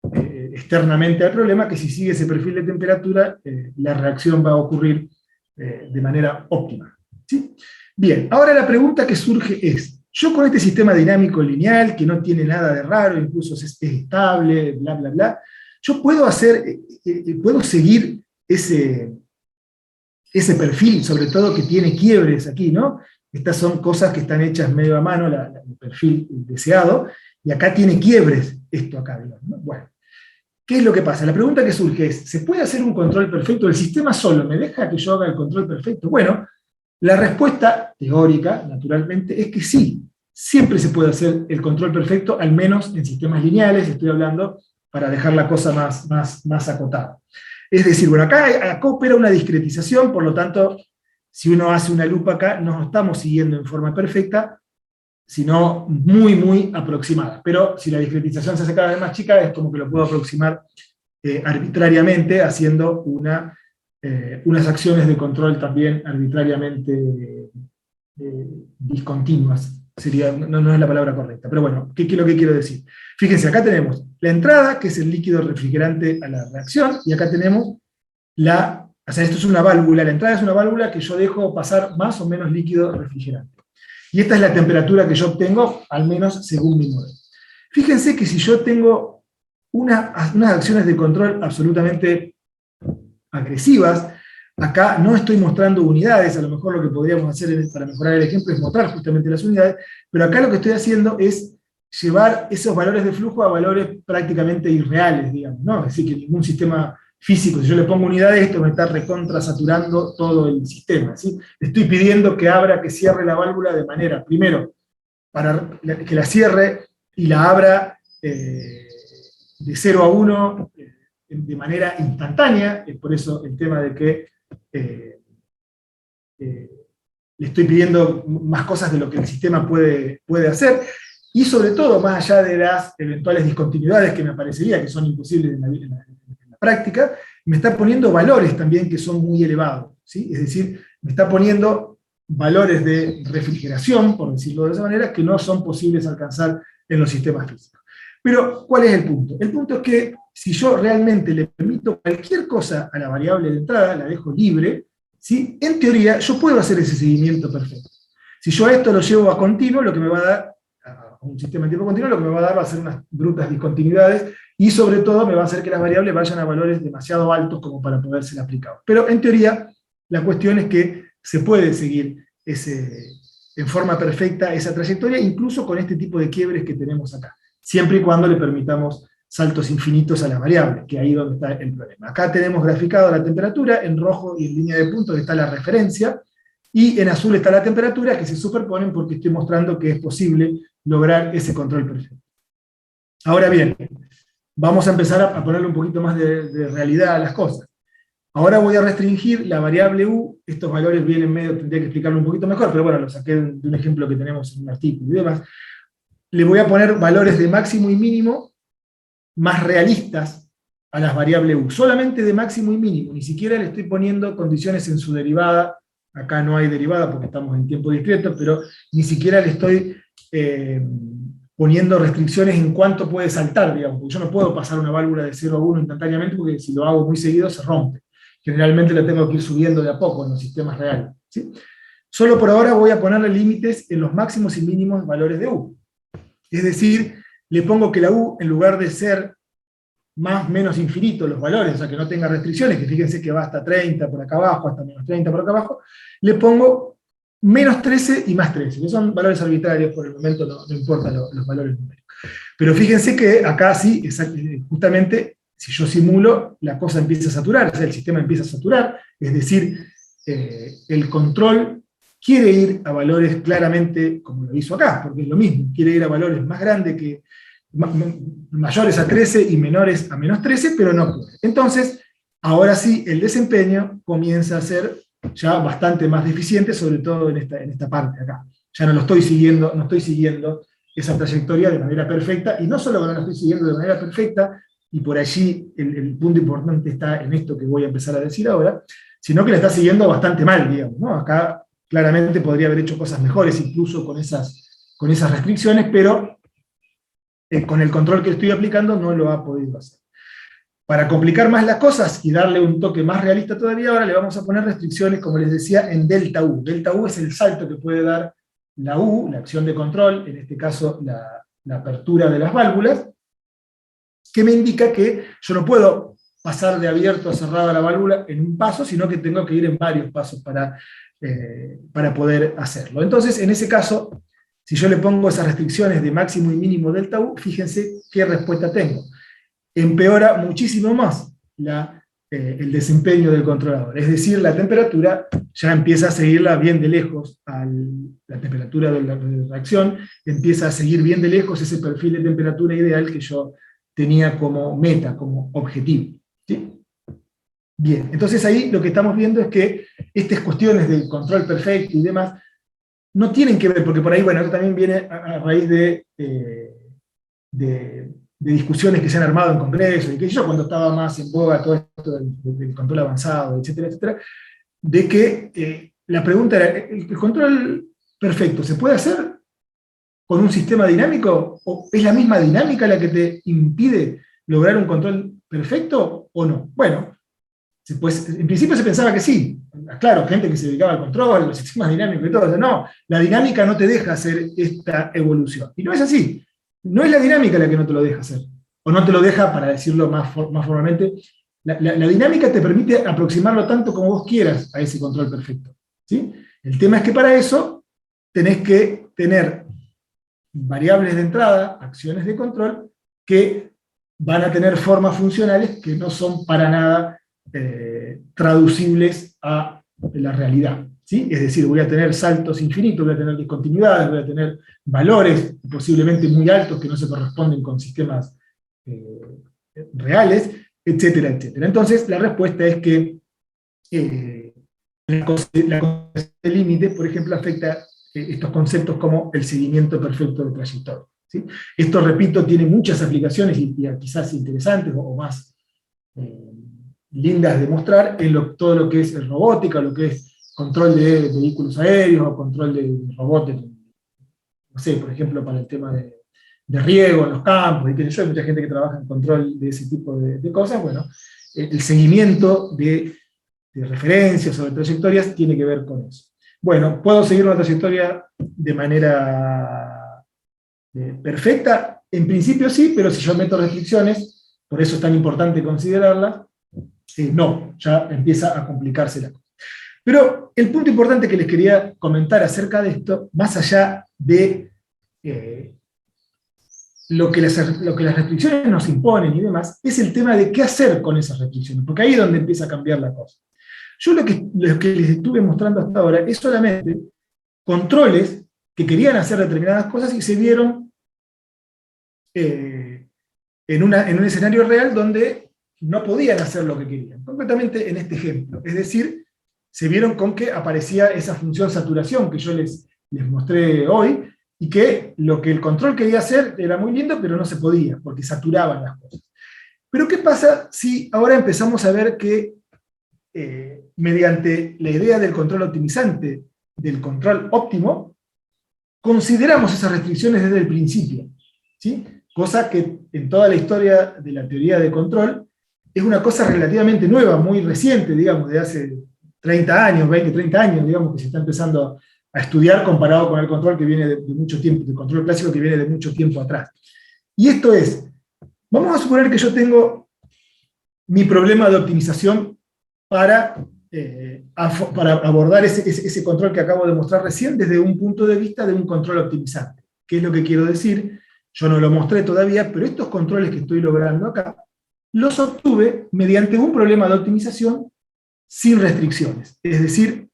externamente al problema que si sigue ese perfil de temperatura, la reacción va a ocurrir de manera óptima, ¿sí? Bien, ahora la pregunta que surge es, yo con este sistema dinámico lineal, que no tiene nada de raro, incluso es estable, bla, bla, bla, yo puedo seguir ese perfil, sobre todo que tiene quiebres aquí, ¿no? Estas son cosas que están hechas medio a mano, el perfil deseado, y acá tiene quiebres esto acá, digamos, ¿no? Bueno, ¿qué es lo que pasa? La pregunta que surge es, ¿se puede hacer un control perfecto? ¿El sistema solo me deja que yo haga el control perfecto? Bueno, la respuesta teórica, naturalmente, es que sí. Siempre se puede hacer el control perfecto, al menos en sistemas lineales, estoy hablando para dejar la cosa más acotada. Es decir, bueno, acá opera una discretización, por lo tanto, si uno hace una lupa acá, no estamos siguiendo en forma perfecta, sino muy, muy aproximada. Pero si la discretización se hace cada vez más chica, es como que lo puedo aproximar arbitrariamente, haciendo unas acciones de control también arbitrariamente discontinuas. No es la palabra correcta, pero bueno, ¿qué es lo que quiero decir? Fíjense, acá tenemos la entrada, que es el líquido refrigerante a la reacción, y acá tenemos o sea, esto es una válvula, la entrada es una válvula que yo dejo pasar más o menos líquido refrigerante. Y esta es la temperatura que yo obtengo, al menos según mi modelo. Fíjense que si yo tengo unas acciones de control absolutamente agresivas, acá no estoy mostrando unidades, a lo mejor lo que podríamos hacer para mejorar el ejemplo es mostrar justamente las unidades, pero acá lo que estoy haciendo es llevar esos valores de flujo a valores prácticamente irreales, digamos, ¿no? Es decir, que ningún sistema físico, si yo le pongo unidades, esto me está recontrasaturando todo el sistema, ¿sí? Le estoy pidiendo que abra, que cierre la válvula de manera, primero, para que la cierre y la abra de 0 a 1 de manera instantánea, por eso el tema de que le estoy pidiendo más cosas de lo que el sistema puede hacer, y sobre todo, más allá de las eventuales discontinuidades que me parecería que son imposibles en la práctica, me está poniendo valores también que son muy elevados, ¿sí? Es decir, me está poniendo valores de refrigeración, por decirlo de esa manera, que no son posibles alcanzar en los sistemas físicos. Pero, ¿cuál es el punto? El punto es que si yo realmente le permito cualquier cosa a la variable de entrada, la dejo libre, ¿sí? En teoría yo puedo hacer ese seguimiento perfecto. Si yo esto lo llevo a continuo, lo que me va a dar, un sistema en tiempo continuo, lo que me va a dar va a ser unas brutas discontinuidades, y sobre todo me va a hacer que las variables vayan a valores demasiado altos como para poder ser aplicados. Pero en teoría, la cuestión es que se puede seguir en forma perfecta esa trayectoria, incluso con este tipo de quiebres que tenemos acá, siempre y cuando le permitamos saltos infinitos a las variables, que ahí es donde está el problema. Acá tenemos graficado la temperatura, en rojo y en línea de puntos está la referencia, y en azul está la temperatura, que se superponen porque estoy mostrando que es posible lograr ese control perfecto. Ahora bien, vamos a empezar a ponerle un poquito más de realidad a las cosas. Ahora voy a restringir la variable u, estos valores vienen medio, tendría que explicarlo un poquito mejor, pero bueno, lo saqué de un ejemplo que tenemos en un artículo y demás. Le voy a poner valores de máximo y mínimo más realistas a las variables u, solamente de máximo y mínimo, ni siquiera le estoy poniendo condiciones en su derivada, acá no hay derivada porque estamos en tiempo discreto, pero ni siquiera le estoy poniendo restricciones en cuánto puede saltar, digamos, porque yo no puedo pasar una válvula de 0 a 1 instantáneamente, porque si lo hago muy seguido se rompe. Generalmente lo tengo que ir subiendo de a poco en los sistemas reales, ¿sí? Solo por ahora voy a ponerle límites en los máximos y mínimos valores de u. Es decir, le pongo que la u, en lugar de ser más menos infinito los valores, o sea, que no tenga restricciones, que fíjense que va hasta 30 por acá abajo, hasta menos 30 por acá abajo, le pongo menos 13 y más 13, que son valores arbitrarios, por el momento no importan los valores numéricos. Pero fíjense que acá sí, justamente, si yo simulo, la cosa empieza a saturar, o sea, el sistema empieza a saturar, es decir, el control quiere ir a valores claramente, como lo hizo acá, porque es lo mismo, quiere ir a valores más grandes que mayores a 13 y menores a menos 13, pero no puede. Entonces, ahora sí, el desempeño comienza a ser ya bastante más deficiente, sobre todo en esta parte de acá. Ya no estoy siguiendo esa trayectoria de manera perfecta, y no solo que no la estoy siguiendo de manera perfecta, y por allí el punto importante está en esto que voy a empezar a decir ahora, sino que la está siguiendo bastante mal, digamos, ¿no? Acá claramente podría haber hecho cosas mejores, incluso con esas restricciones, pero con el control que estoy aplicando no lo ha podido hacer. Para complicar más las cosas y darle un toque más realista todavía, ahora le vamos a poner restricciones, como les decía, en delta U. Delta U es el salto que puede dar la U, la acción de control, en este caso la apertura de las válvulas, que me indica que yo no puedo pasar de abierto a cerrado a la válvula en un paso, sino que tengo que ir en varios pasos para poder hacerlo. Entonces, en ese caso, si yo le pongo esas restricciones de máximo y mínimo delta U, fíjense qué respuesta tengo. Empeora muchísimo más el desempeño del controlador. Es decir, la temperatura ya empieza a seguirla bien de lejos, la temperatura de la reacción empieza a seguir bien de lejos ese perfil de temperatura ideal que yo tenía como meta, como objetivo, ¿sí? Bien, entonces ahí lo que estamos viendo es que estas cuestiones del control perfecto y demás no tienen que ver, porque por ahí, bueno, esto también viene a raíz de discusiones que se han armado en congresos, y que yo cuando estaba más en boga todo esto del control avanzado, etcétera, etcétera, de que la pregunta era, ¿el control perfecto se puede hacer con un sistema dinámico? ¿O es la misma dinámica la que te impide lograr un control perfecto o no? Bueno, pues en principio se pensaba que sí. Claro, gente que se dedicaba al control, los sistemas dinámicos y todo. No, la dinámica no te deja hacer esta evolución. Y no es así. No es la dinámica la que no te lo deja hacer. O no te lo deja, para decirlo más formalmente, la dinámica te permite aproximarlo tanto como vos quieras a ese control perfecto, ¿sí? El tema es que para eso tenés que tener variables de entrada, acciones de control, que van a tener formas funcionales que no son para nada traducibles a la realidad, ¿sí? Es decir, voy a tener saltos infinitos, voy a tener discontinuidades, voy a tener valores posiblemente muy altos que no se corresponden con sistemas reales, etcétera, etcétera. Entonces, la respuesta es que la concepción de límites, por ejemplo, afecta estos conceptos como el seguimiento perfecto de trayectoria, ¿sí? Esto, repito, tiene muchas aplicaciones y quizás interesantes o más lindas de mostrar en todo lo que es robótica, lo que es control de vehículos aéreos o control de robots, no sé, por ejemplo, para el tema de riego en los campos, y que yo, hay mucha gente que trabaja en control de ese tipo de cosas. Bueno, el seguimiento de referencias o de trayectorias tiene que ver con eso. Bueno, puedo seguir una trayectoria de manera perfecta, en principio sí, pero si yo meto restricciones, por eso es tan importante considerarlas, no, ya empieza a complicarse la cosa. Pero el punto importante que les quería comentar acerca de esto, más allá de lo que las restricciones nos imponen y demás, es el tema de qué hacer con esas restricciones, porque ahí es donde empieza a cambiar la cosa. Yo lo que les estuve mostrando hasta ahora es solamente controles que querían hacer determinadas cosas y se vieron en un escenario real donde no podían hacer lo que querían. Concretamente en este ejemplo. Es decir, se vieron con que aparecía esa función saturación que yo les mostré hoy, y que lo que el control quería hacer era muy lindo, pero no se podía, porque saturaban las cosas. Pero ¿qué pasa si ahora empezamos a ver que mediante la idea del control optimizante, del control óptimo, consideramos esas restricciones desde el principio? ¿Sí? Cosa que en toda la historia de la teoría de control es una cosa relativamente nueva, muy reciente, digamos, de hace 30 años, 20, 30 años, digamos, que se está empezando a estudiar comparado con el control que viene de mucho tiempo, el control clásico que viene de mucho tiempo atrás. Y esto es, vamos a suponer que yo tengo mi problema de optimización para abordar ese control que acabo de mostrar recién desde un punto de vista de un control optimizante. ¿Qué es lo que quiero decir? Yo no lo mostré todavía, pero estos controles que estoy logrando acá, los obtuve mediante un problema de optimización sin restricciones. Es decir,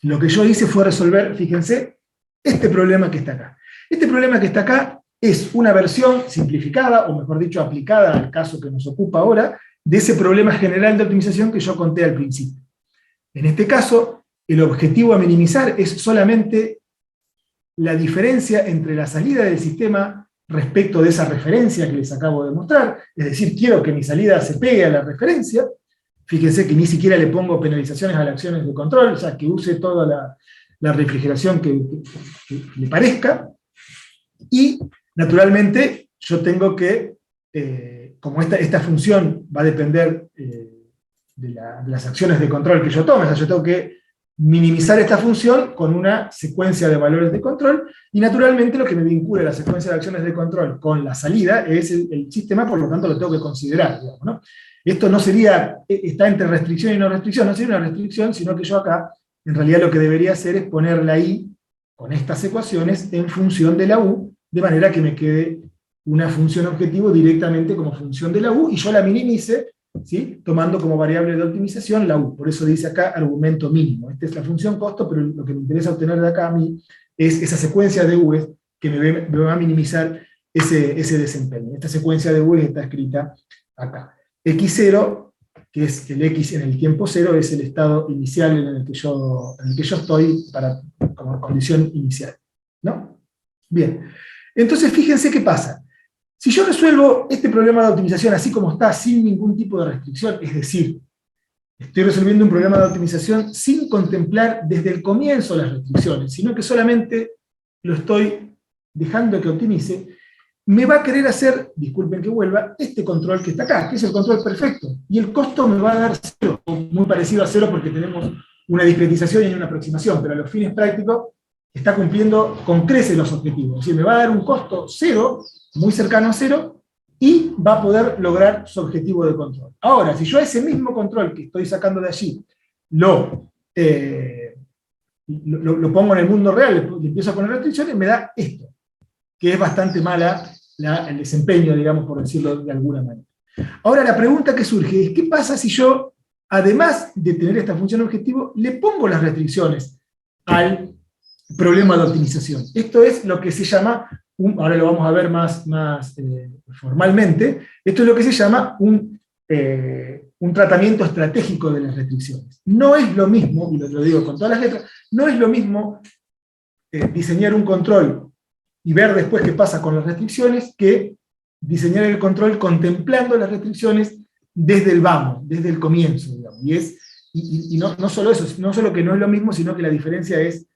lo que yo hice fue resolver, fíjense, este problema que está acá. Este problema que está acá es una versión simplificada, o mejor dicho, aplicada al caso que nos ocupa ahora, de ese problema general de optimización que yo conté al principio. En este caso, el objetivo a minimizar es solamente la diferencia entre la salida del sistema respecto de esa referencia que les acabo de mostrar, es decir, quiero que mi salida se pegue a la referencia. Fíjense que ni siquiera le pongo penalizaciones a las acciones de control, o sea, que use toda la refrigeración que le parezca. Y, naturalmente, yo tengo que, como esta función va a depender de las acciones de control que yo tome, o sea, yo tengo que minimizar esta función con una secuencia de valores de control, y naturalmente lo que me vincula la secuencia de acciones de control con la salida es el sistema, por lo tanto lo tengo que considerar, digamos, ¿no? Esto no sería, está entre restricción y no restricción, no sería una restricción, sino que yo acá, en realidad lo que debería hacer es poner la I con estas ecuaciones en función de la U, de manera que me quede una función objetivo directamente como función de la U, y yo la minimice, ¿sí?, tomando como variable de optimización la U. Por eso dice acá argumento mínimo. Esta es la función costo, pero lo que me interesa obtener de acá a mí es esa secuencia de U's que me va a minimizar ese desempeño. Esta secuencia de U's está escrita acá. X0, que es el X en el tiempo cero, es el estado inicial en el que yo estoy como condición inicial, ¿no? Bien. Entonces, fíjense qué pasa. Si yo resuelvo este problema de optimización así como está, sin ningún tipo de restricción, es decir, estoy resolviendo un problema de optimización sin contemplar desde el comienzo las restricciones, sino que solamente lo estoy dejando que optimice, me va a querer hacer, disculpen que vuelva, este control que está acá, que es el control perfecto, y el costo me va a dar 0, muy parecido a 0 porque tenemos una discretización y una aproximación, pero a los fines prácticos está cumpliendo con creces los objetivos, es decir, me va a dar un costo 0, muy cercano a 0, y va a poder lograr su objetivo de control. Ahora, si yo ese mismo control que estoy sacando de allí, lo pongo en el mundo real, le empiezo a poner restricciones, me da esto, que es bastante mala el desempeño, digamos, por decirlo de alguna manera. Ahora, la pregunta que surge es, ¿qué pasa si yo, además de tener esta función objetivo, le pongo las restricciones al problema de optimización? Esto es lo que se llama, ahora lo vamos a ver más formalmente, esto es lo que se llama un tratamiento estratégico de las restricciones. No es lo mismo, y lo digo con todas las letras, no es lo mismo diseñar un control y ver después qué pasa con las restricciones, que diseñar el control contemplando las restricciones desde el vamos, desde el comienzo, digamos. Y no solo eso, no solo que no es lo mismo, sino que la diferencia es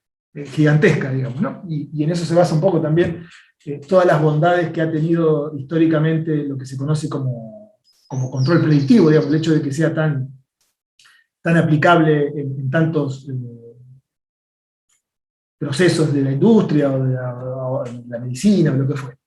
gigantesca, digamos, ¿no? Y en eso se basa un poco también todas las bondades que ha tenido históricamente lo que se conoce como control predictivo, digamos, el hecho de que sea tan aplicable en tantos procesos de la industria o de la medicina o lo que fuera.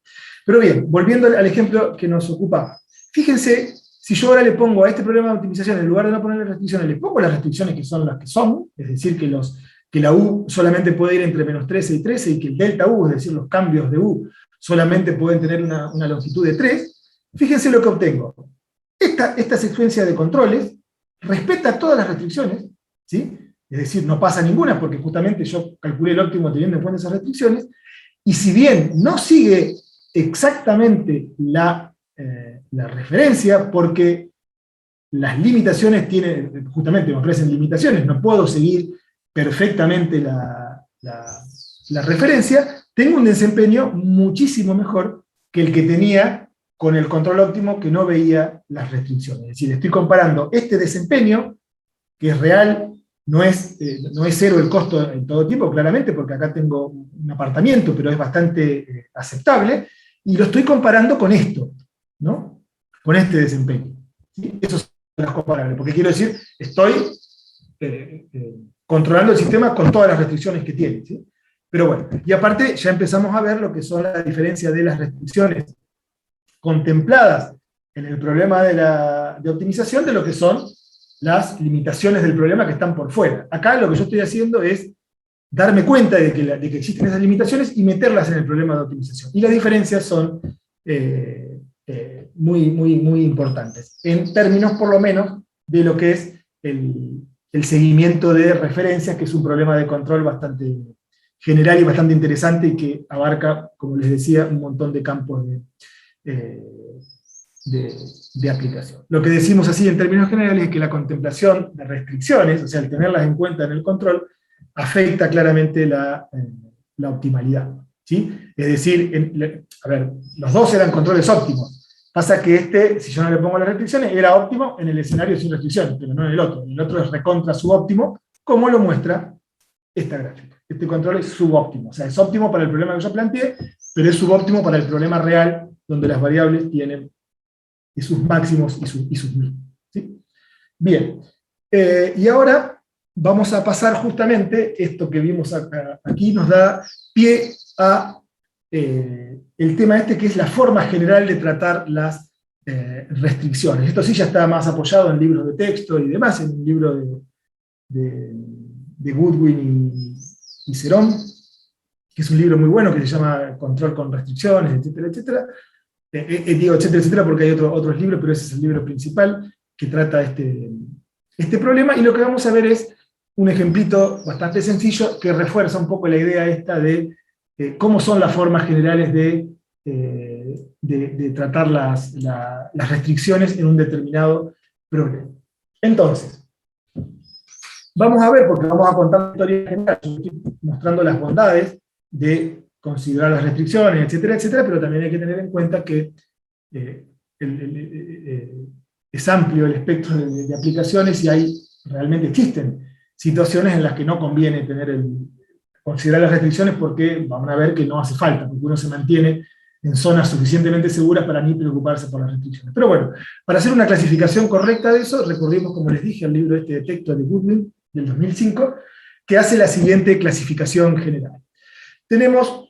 Pero bien, volviendo al ejemplo que nos ocupaba. Fíjense, si yo ahora le pongo a este problema de optimización, en lugar de no ponerle restricciones, le pongo las restricciones que son las que son, es decir, que la U solamente puede ir entre menos 13 y 13, y que el delta U, es decir, los cambios de U, solamente pueden tener una longitud de 3, fíjense lo que obtengo. Esta secuencia de controles respeta todas las restricciones, ¿sí? Es decir, no pasa ninguna, porque justamente yo calculé el óptimo teniendo en cuenta esas restricciones, y si bien no sigue exactamente la referencia, porque las limitaciones justamente me ofrecen limitaciones, no puedo seguir perfectamente la referencia, tengo un desempeño muchísimo mejor que el que tenía con el control óptimo que no veía las restricciones. Es decir, estoy comparando este desempeño, que es real, no es cero el costo en todo tiempo, claramente, porque acá tengo un apartamiento, pero es bastante aceptable, y lo estoy comparando con esto, ¿no? Con este desempeño. ¿Sí? Eso son las comparables, porque quiero decir, estoy controlando el sistema con todas las restricciones que tiene, ¿sí? Pero bueno, y aparte ya empezamos a ver lo que son las diferencias de las restricciones contempladas en el problema de optimización de lo que son las limitaciones del problema que están por fuera. Acá lo que yo estoy haciendo es darme cuenta de que existen esas limitaciones y meterlas en el problema de optimización. Y las diferencias son muy importantes, en términos por lo menos de lo que es el seguimiento de referencias, que es un problema de control bastante general y bastante interesante, y que abarca, como les decía, un montón de campos de aplicación. Lo que decimos así en términos generales es que la contemplación de restricciones, o sea, el tenerlas en cuenta en el control, afecta claramente la optimalidad, ¿sí? Es decir, los dos eran controles óptimos. Pasa que si yo no le pongo las restricciones, era óptimo en el escenario sin restricciones, pero no en el otro. En el otro es recontra subóptimo, como lo muestra esta gráfica. Este control es subóptimo, o sea, es óptimo para el problema que yo planteé, pero es subóptimo para el problema real, donde las variables tienen sus máximos y sus mínimos, ¿sí? Bien, y ahora vamos a pasar justamente, esto que vimos aquí nos da pie a el tema que es la forma general de tratar las restricciones. Esto sí ya está más apoyado en libros de texto y demás, en un libro de Goodwin y Cerón, que es un libro muy bueno que se llama Control con restricciones, etcétera, etcétera. Digo etcétera, etcétera, porque hay otros libros, pero ese es el libro principal que trata este problema, y lo que vamos a ver es un ejemplito bastante sencillo que refuerza un poco la idea esta de cómo son las formas generales de tratar las restricciones en un determinado problema. Entonces, vamos a ver, porque vamos a contar la historia general, yo estoy mostrando las bondades de considerar las restricciones, etcétera, etcétera, pero también hay que tener en cuenta que es amplio el espectro de aplicaciones, y realmente existen situaciones en las que no conviene considerar las restricciones, porque van a ver que no hace falta, porque uno se mantiene en zonas suficientemente seguras para ni preocuparse por las restricciones. Pero bueno, para hacer una clasificación correcta de eso, recurrimos, como les dije, al libro de texto de Goodwin, del 2005, que hace la siguiente clasificación general. Tenemos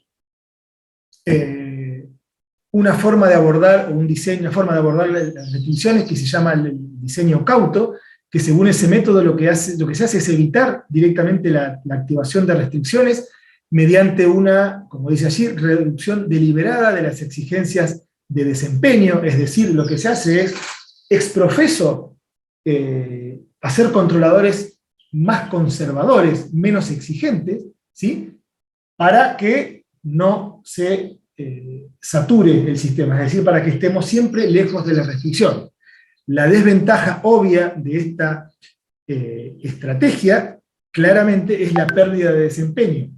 una forma de abordar, o un diseño, una forma de abordar las restricciones que se llama el diseño cauto, que según ese método lo que se hace es evitar directamente la activación de restricciones mediante una, como dice allí, reducción deliberada de las exigencias de desempeño. Es decir, lo que se hace es ex profeso hacer controladores más conservadores, menos exigentes, ¿sí? Para que no se sature el sistema, es decir, para que estemos siempre lejos de la restricción. La desventaja obvia de esta estrategia claramente es la pérdida de desempeño.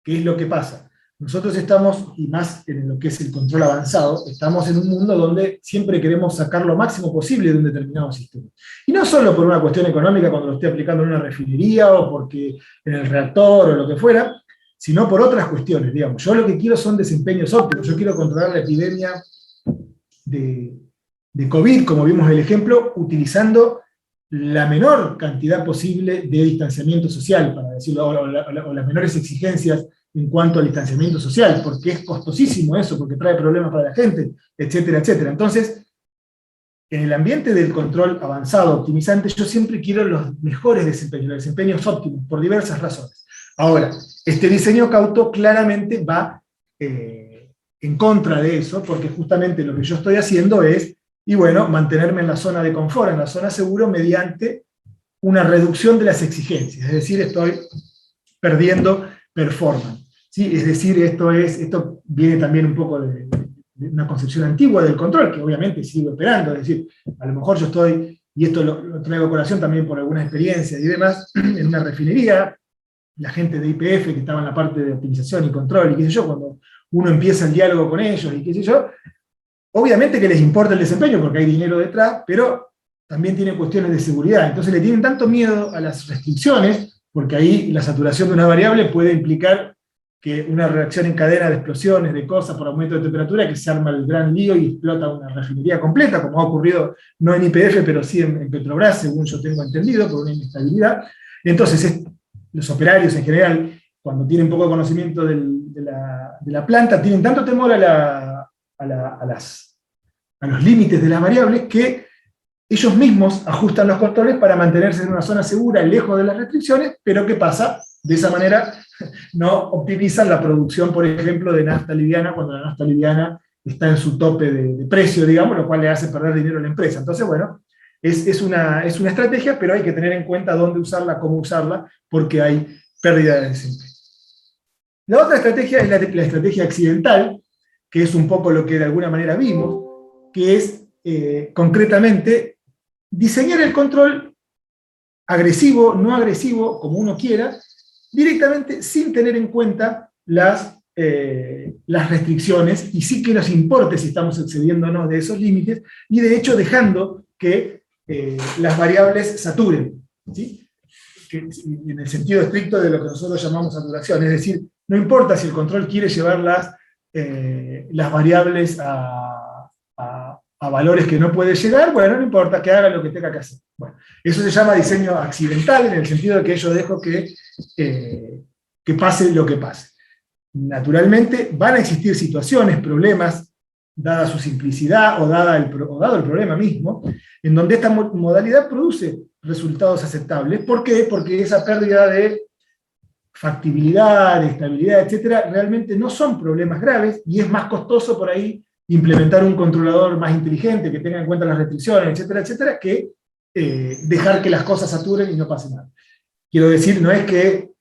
¿Qué es lo que pasa? Nosotros estamos, y más en lo que es el control avanzado, estamos en un mundo donde siempre queremos sacar lo máximo posible de un determinado sistema. Y no solo por una cuestión económica cuando lo esté aplicando en una refinería, o porque en el reactor, o lo que fuera, sino por otras cuestiones, digamos. Yo lo que quiero son desempeños óptimos. Yo quiero controlar la epidemia de COVID, como vimos el ejemplo, utilizando la menor cantidad posible de distanciamiento social, para decirlo, o las menores exigencias en cuanto al distanciamiento social, porque es costosísimo eso, porque trae problemas para la gente, etcétera, etcétera. Entonces, en el ambiente del control avanzado, optimizante, yo siempre quiero los mejores desempeños, los desempeños óptimos, por diversas razones. Ahora, este diseño cauto claramente va en contra de eso, porque justamente lo que yo estoy haciendo es, y bueno, mantenerme en la zona de confort, en la zona seguro, mediante una reducción de las exigencias, es decir, estoy perdiendo performance. ¿Sí? Es decir, esto viene también un poco de una concepción antigua del control, que obviamente sigue operando, es decir, a lo mejor yo estoy, y esto lo traigo a colación también por alguna experiencia y demás, en una refinería, la gente de YPF que estaba en la parte de optimización y control, y qué sé yo, cuando uno empieza el diálogo con ellos, y qué sé yo, obviamente que les importa el desempeño porque hay dinero detrás, pero también tiene cuestiones de seguridad. Entonces le tienen tanto miedo a las restricciones, porque ahí la saturación de una variable puede implicar que una reacción en cadena de explosiones, de cosas por aumento de temperatura, que se arma el gran lío y explota una refinería completa, como ha ocurrido no en YPF, pero sí en Petrobras, según yo tengo entendido, por una inestabilidad. Entonces, los operarios en general, cuando tienen poco conocimiento de la planta, tienen tanto temor a los límites de las variables que ellos mismos ajustan los controles para mantenerse en una zona segura, lejos de las restricciones, pero ¿qué pasa? De esa manera no optimizan la producción, por ejemplo, de nafta liviana, cuando la nafta liviana está en su tope de precio, digamos, lo cual le hace perder dinero a la empresa. Entonces, bueno, es una estrategia, pero hay que tener en cuenta dónde usarla, cómo usarla, porque hay pérdida de desempeño. La otra estrategia es la estrategia accidental, que es un poco lo que de alguna manera vimos, que es concretamente diseñar el control agresivo, no agresivo, como uno quiera, directamente sin tener en cuenta las restricciones, y sí que nos importe si estamos excediéndonos de esos límites, y de hecho dejando que las variables saturen, ¿sí? En el sentido estricto de lo que nosotros llamamos saturación, es decir, no importa si el control quiere llevar las variables a valores que no puede llegar, bueno, no importa, que haga lo que tenga que hacer. Bueno, eso se llama diseño accidental, en el sentido de que yo dejo que pase lo que pase. Naturalmente van a existir situaciones, problemas, dada su simplicidad o dado el problema mismo, en donde esta modalidad produce resultados aceptables. ¿Por qué? Porque esa pérdida de factibilidad, de estabilidad, etcétera, realmente no son problemas graves, y es más costoso por ahí implementar un controlador más inteligente que tenga en cuenta las restricciones, etcétera, etcétera, que dejar que las cosas saturen y no pase nada. Quiero decir, no es que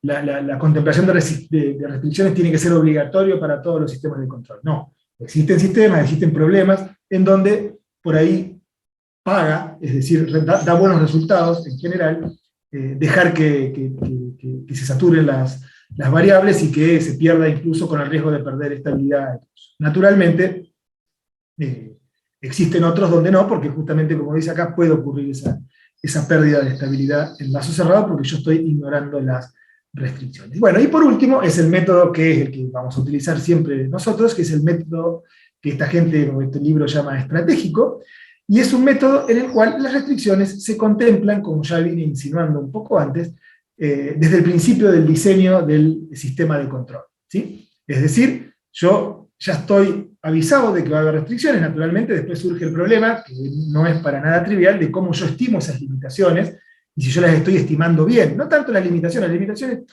la contemplación de restricciones tiene que ser obligatorio para todos los sistemas de control. No, existen sistemas, existen problemas en donde por ahí paga, es decir, da buenos resultados en general, dejar que se saturen las variables y que se pierda incluso con el riesgo de perder estabilidad. Naturalmente, existen otros donde no, porque justamente, como dice acá, puede ocurrir esa pérdida de estabilidad en vaso cerrado porque yo estoy ignorando las restricciones. Bueno, y por último, es el método que es el que vamos a utilizar siempre nosotros, que es el método que esta gente, o este libro llama estratégico, y es un método en el cual las restricciones se contemplan, como ya vine insinuando un poco antes, desde el principio del diseño del sistema de control, ¿sí? Es decir, yo ya estoy avisado de que va a haber restricciones, naturalmente después surge el problema, que no es para nada trivial, de cómo yo estimo esas limitaciones, y si yo las estoy estimando bien. No tanto las limitaciones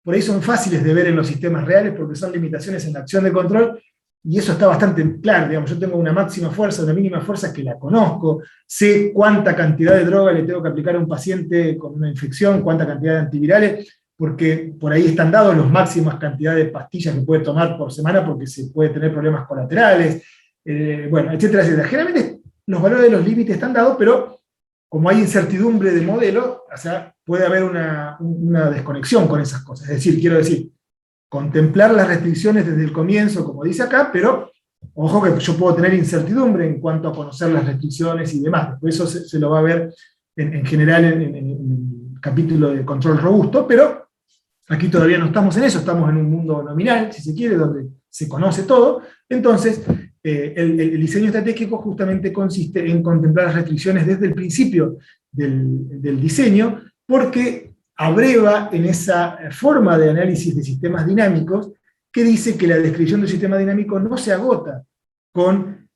por ahí son fáciles de ver en los sistemas reales, porque son limitaciones en la acción de control, y eso está bastante claro. Digamos, yo tengo una máxima fuerza, una mínima fuerza que la conozco, sé cuánta cantidad de droga le tengo que aplicar a un paciente con una infección, cuánta cantidad de antivirales, porque por ahí están dados las máximas cantidades de pastillas que puede tomar por semana, porque se puede tener problemas colaterales, bueno, etcétera, etcétera. Generalmente los valores de los límites están dados, pero como hay incertidumbre de modelo, o sea, puede haber una desconexión con esas cosas. Es decir, quiero decir, contemplar las restricciones desde el comienzo, como dice acá, pero ojo que yo puedo tener incertidumbre en cuanto a conocer las restricciones y demás. Después eso se lo va a ver en general en el capítulo de control robusto, pero aquí todavía no estamos en eso, estamos en un mundo nominal, si se quiere, donde se conoce todo, entonces el diseño estratégico justamente consiste en contemplar las restricciones desde el principio del diseño, porque abreva en esa forma de análisis de sistemas dinámicos que dice que la descripción del sistema dinámico no se agota con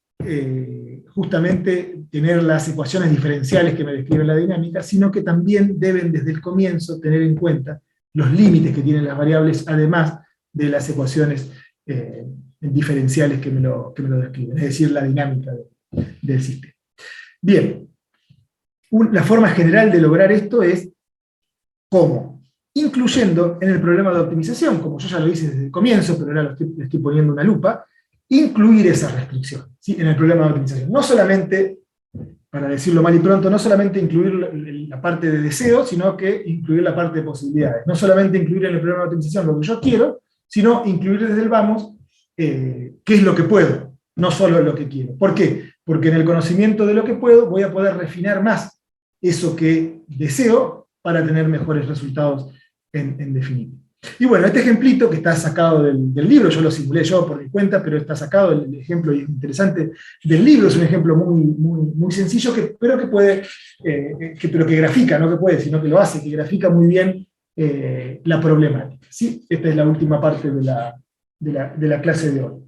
justamente tener las ecuaciones diferenciales que me describen la dinámica, sino que también deben desde el comienzo tener en cuenta los límites que tienen las variables, además de las ecuaciones diferenciales que me lo describen, es decir, la dinámica del sistema. Bien, la forma general de lograr esto es ¿cómo? Incluyendo en el problema de optimización, como yo ya lo hice desde el comienzo, pero ahora le estoy poniendo una lupa, incluir esa restricción, ¿sí? En el problema de optimización. No solamente, para decirlo mal y pronto, no solamente incluir la parte de deseo, sino que incluir la parte de posibilidades. No solamente incluir en el problema de optimización lo que yo quiero, sino incluir desde el vamos qué es lo que puedo, no solo lo que quiero. ¿Por qué? Porque en el conocimiento de lo que puedo voy a poder refinar más eso que deseo para tener mejores resultados en definitiva. Y bueno, este ejemplito que está sacado del libro, yo lo simulé yo por mi cuenta, pero está sacado el ejemplo interesante del libro, es un ejemplo muy sencillo, pero que puede, pero que grafica, no que puede, sino que lo hace, que grafica muy bien la problemática. ¿Sí? Esta es la última parte de la clase de hoy.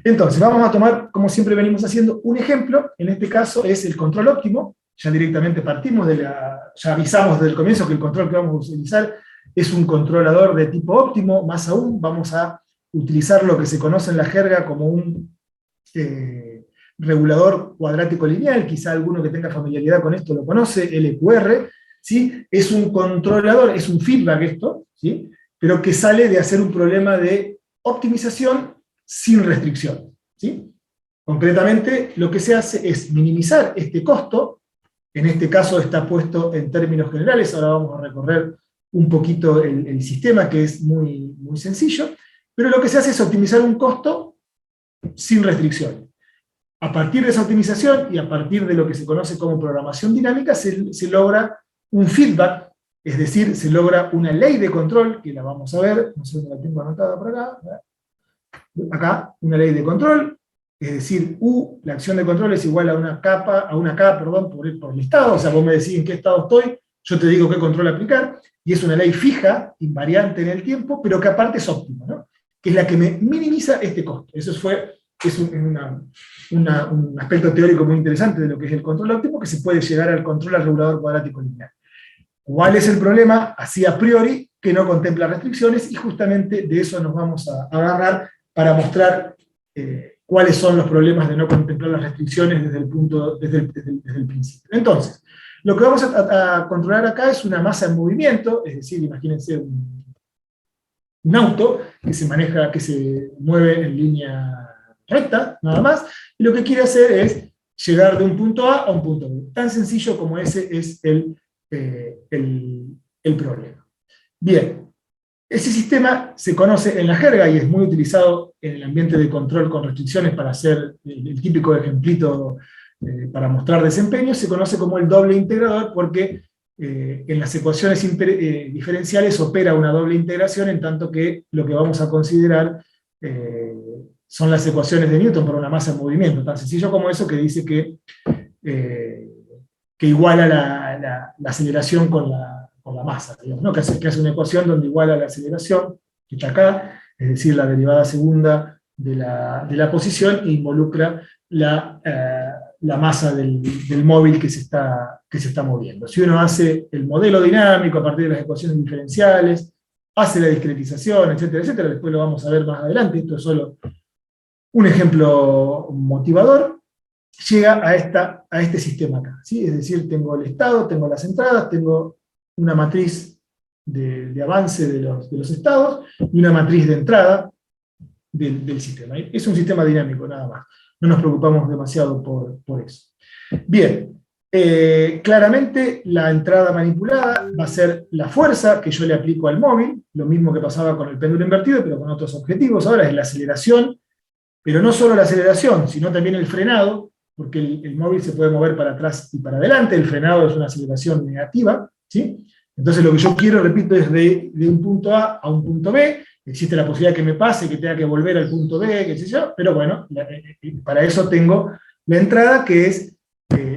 Entonces, vamos a tomar, como siempre venimos haciendo, un ejemplo, en este caso es el control óptimo, ya directamente partimos ya avisamos desde el comienzo que el control que vamos a utilizar es un controlador de tipo óptimo, más aún vamos a utilizar lo que se conoce en la jerga como un regulador cuadrático lineal, quizá alguno que tenga familiaridad con esto lo conoce, LQR, ¿sí? Es un controlador, es un feedback esto, ¿sí? Pero que sale de hacer un problema de optimización sin restricción, ¿sí? Concretamente, lo que se hace es minimizar este costo, en este caso está puesto en términos generales, ahora vamos a recorrer un poquito el sistema, que es muy sencillo, pero lo que se hace es optimizar un costo sin restricciones. A partir de esa optimización y a partir de lo que se conoce como programación dinámica, se logra un feedback, es decir, se logra una ley de control, que la vamos a ver, no sé si la tengo anotada por acá, una ley de control, es decir, U, la acción de control es igual a una K, por el estado, o sea, vos me decís en qué estado estoy, yo te digo qué control aplicar, y es una ley fija, invariante en el tiempo, pero que aparte es óptima, ¿no? Que es la que me minimiza este costo. Eso es un aspecto teórico muy interesante de lo que es el control óptimo, que se puede llegar al control al regulador cuadrático lineal. ¿Cuál es el problema? Así a priori, que no contempla restricciones, y justamente de eso nos vamos a agarrar para mostrar cuáles son los problemas de no contemplar las restricciones desde el principio. Entonces, lo que vamos a controlar acá es una masa en movimiento, es decir, imagínense un auto que se mueve en línea recta, nada más, y lo que quiere hacer es llegar de un punto A a un punto B. Tan sencillo como ese es el problema. Bien, ese sistema se conoce en la jerga y es muy utilizado en el ambiente de control con restricciones para hacer el típico ejemplito para mostrar desempeño, se conoce como el doble integrador porque en las ecuaciones diferenciales opera una doble integración, en tanto que lo que vamos a considerar son las ecuaciones de Newton para una masa en movimiento, tan sencillo como eso, que dice que iguala la aceleración con la masa, digamos, ¿no? que hace una ecuación donde iguala la aceleración, que está acá, es decir, la derivada segunda de la posición, e involucra la masa del móvil que se está moviendo. Si uno hace el modelo dinámico a partir de las ecuaciones diferenciales, hace la discretización, etcétera, etcétera, después lo vamos a ver más adelante, esto es solo un ejemplo motivador, llega a este sistema acá, ¿sí? Es decir, tengo el estado, tengo las entradas, tengo una matriz de avance de los estados y una matriz de entrada del sistema. Es un sistema dinámico, nada más. No nos preocupamos demasiado por eso. Bien, claramente la entrada manipulada va a ser la fuerza que yo le aplico al móvil, lo mismo que pasaba con el péndulo invertido, pero con otros objetivos. Ahora es la aceleración, pero no solo la aceleración, sino también el frenado, porque el móvil se puede mover para atrás y para adelante, el frenado es una aceleración negativa, ¿sí? Entonces lo que yo quiero, repito, es de un punto A a un punto B, existe la posibilidad que me pase, que tenga que volver al punto B, qué sé yo, pero bueno, para eso tengo la entrada, que es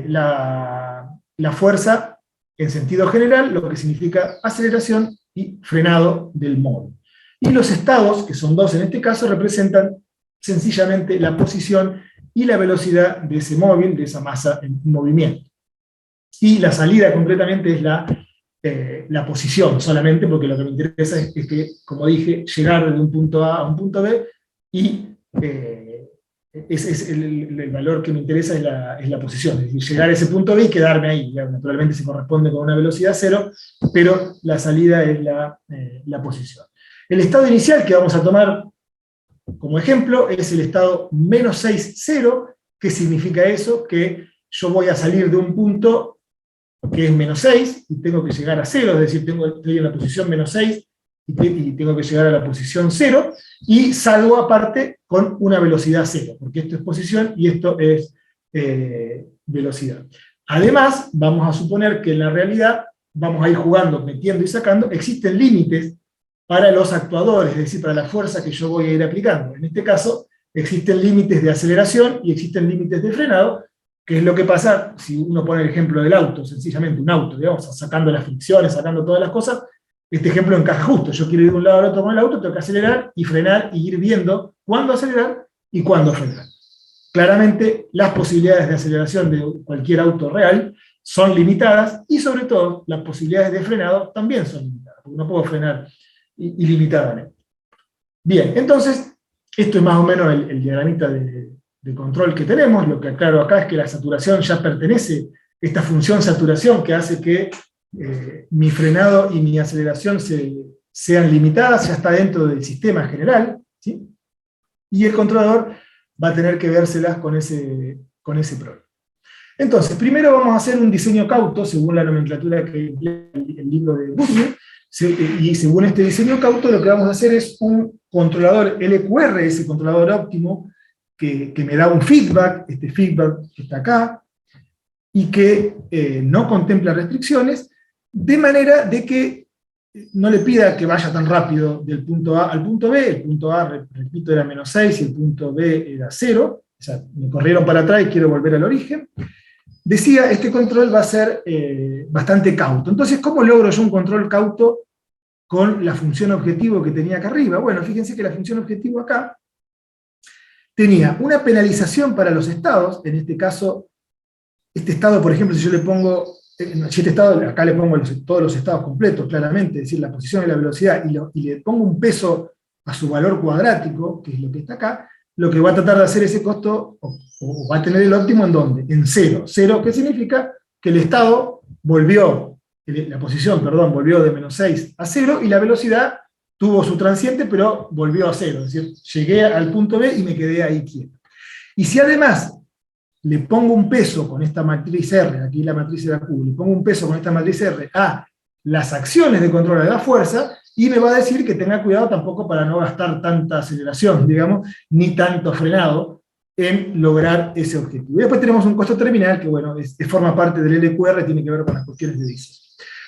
la fuerza en sentido general, lo que significa aceleración y frenado del móvil. Y los estados, que son dos en este caso, representan sencillamente la posición y la velocidad de ese móvil, de esa masa en movimiento. Y la salida concretamente es la posición solamente, porque lo que me interesa es que, como dije, llegar de un punto A a un punto B, y el valor que me interesa es la posición, es decir, llegar a ese punto B y quedarme ahí. Naturalmente se corresponde con una velocidad cero, pero la salida es la posición. El estado inicial que vamos a tomar como ejemplo es el estado menos 6, 0. ¿Qué significa eso? Que yo voy a salir de un punto que es menos 6 y tengo que llegar a 0, es decir, estoy en la posición menos 6 y tengo que llegar a la posición 0, y salgo aparte con una velocidad 0, porque esto es posición y esto es velocidad. Además, vamos a suponer que en la realidad vamos a ir jugando, metiendo y sacando, existen límites para los actuadores, es decir, para la fuerza que yo voy a ir aplicando. En este caso, existen límites de aceleración y existen límites de frenado, que es lo que pasa si uno pone el ejemplo del auto, sencillamente un auto, digamos, sacando las fricciones, sacando todas las cosas. Este ejemplo encaja justo. Yo quiero ir de un lado al otro con el auto, tengo que acelerar y frenar y ir viendo cuándo acelerar y cuándo frenar. Claramente, las posibilidades de aceleración de cualquier auto real son limitadas, y sobre todo, las posibilidades de frenado también son limitadas, porque no puedo frenar ilimitadamente. Bien, entonces, esto es más o menos el diagramita de control que tenemos. Lo que aclaro acá es que la saturación ya pertenece, esta función saturación que hace que mi frenado y mi aceleración sean limitadas, ya está dentro del sistema general, ¿sí? Y el controlador va a tener que vérselas con ese problema. Entonces, primero vamos a hacer un diseño cauto, según la nomenclatura que emplea el libro de Goodyear, y según este diseño cauto, lo que vamos a hacer es un controlador LQR, ese controlador óptimo, que me da un feedback, este feedback que está acá, y que no contempla restricciones, de manera de que no le pida que vaya tan rápido del punto A al punto B. El punto A, repito, era menos 6 y el punto B era 0, o sea, me corrieron para atrás y quiero volver al origen. Decía, este control va a ser bastante cauto. Entonces, ¿cómo logro yo un control cauto con la función objetivo que tenía acá arriba? Bueno, fíjense que la función objetivo acá tenía una penalización para los estados. En este caso, este estado, por ejemplo, si yo le pongo, este estado, acá le pongo todos los estados completos, claramente, es decir, la posición y la velocidad, y le pongo un peso a su valor cuadrático, que es lo que está acá, lo que va a tratar de hacer ese costo, o va a tener el óptimo ¿en dónde? En 0. 0, ¿qué significa? Que el estado volvió, la posición, perdón, volvió de menos 6 a 0, y la velocidad tuvo su transiente, pero volvió a 0, es decir, llegué al punto B y me quedé ahí quieto. Y si además le pongo un peso con esta matriz R, aquí la matriz era Q, le pongo un peso con esta matriz R a las acciones de control de la fuerza, y me va a decir que tenga cuidado tampoco para no gastar tanta aceleración, digamos, ni tanto frenado en lograr ese objetivo. Y después tenemos un costo terminal que, bueno, forma parte del LQR, tiene que ver con las cuestiones de diseño.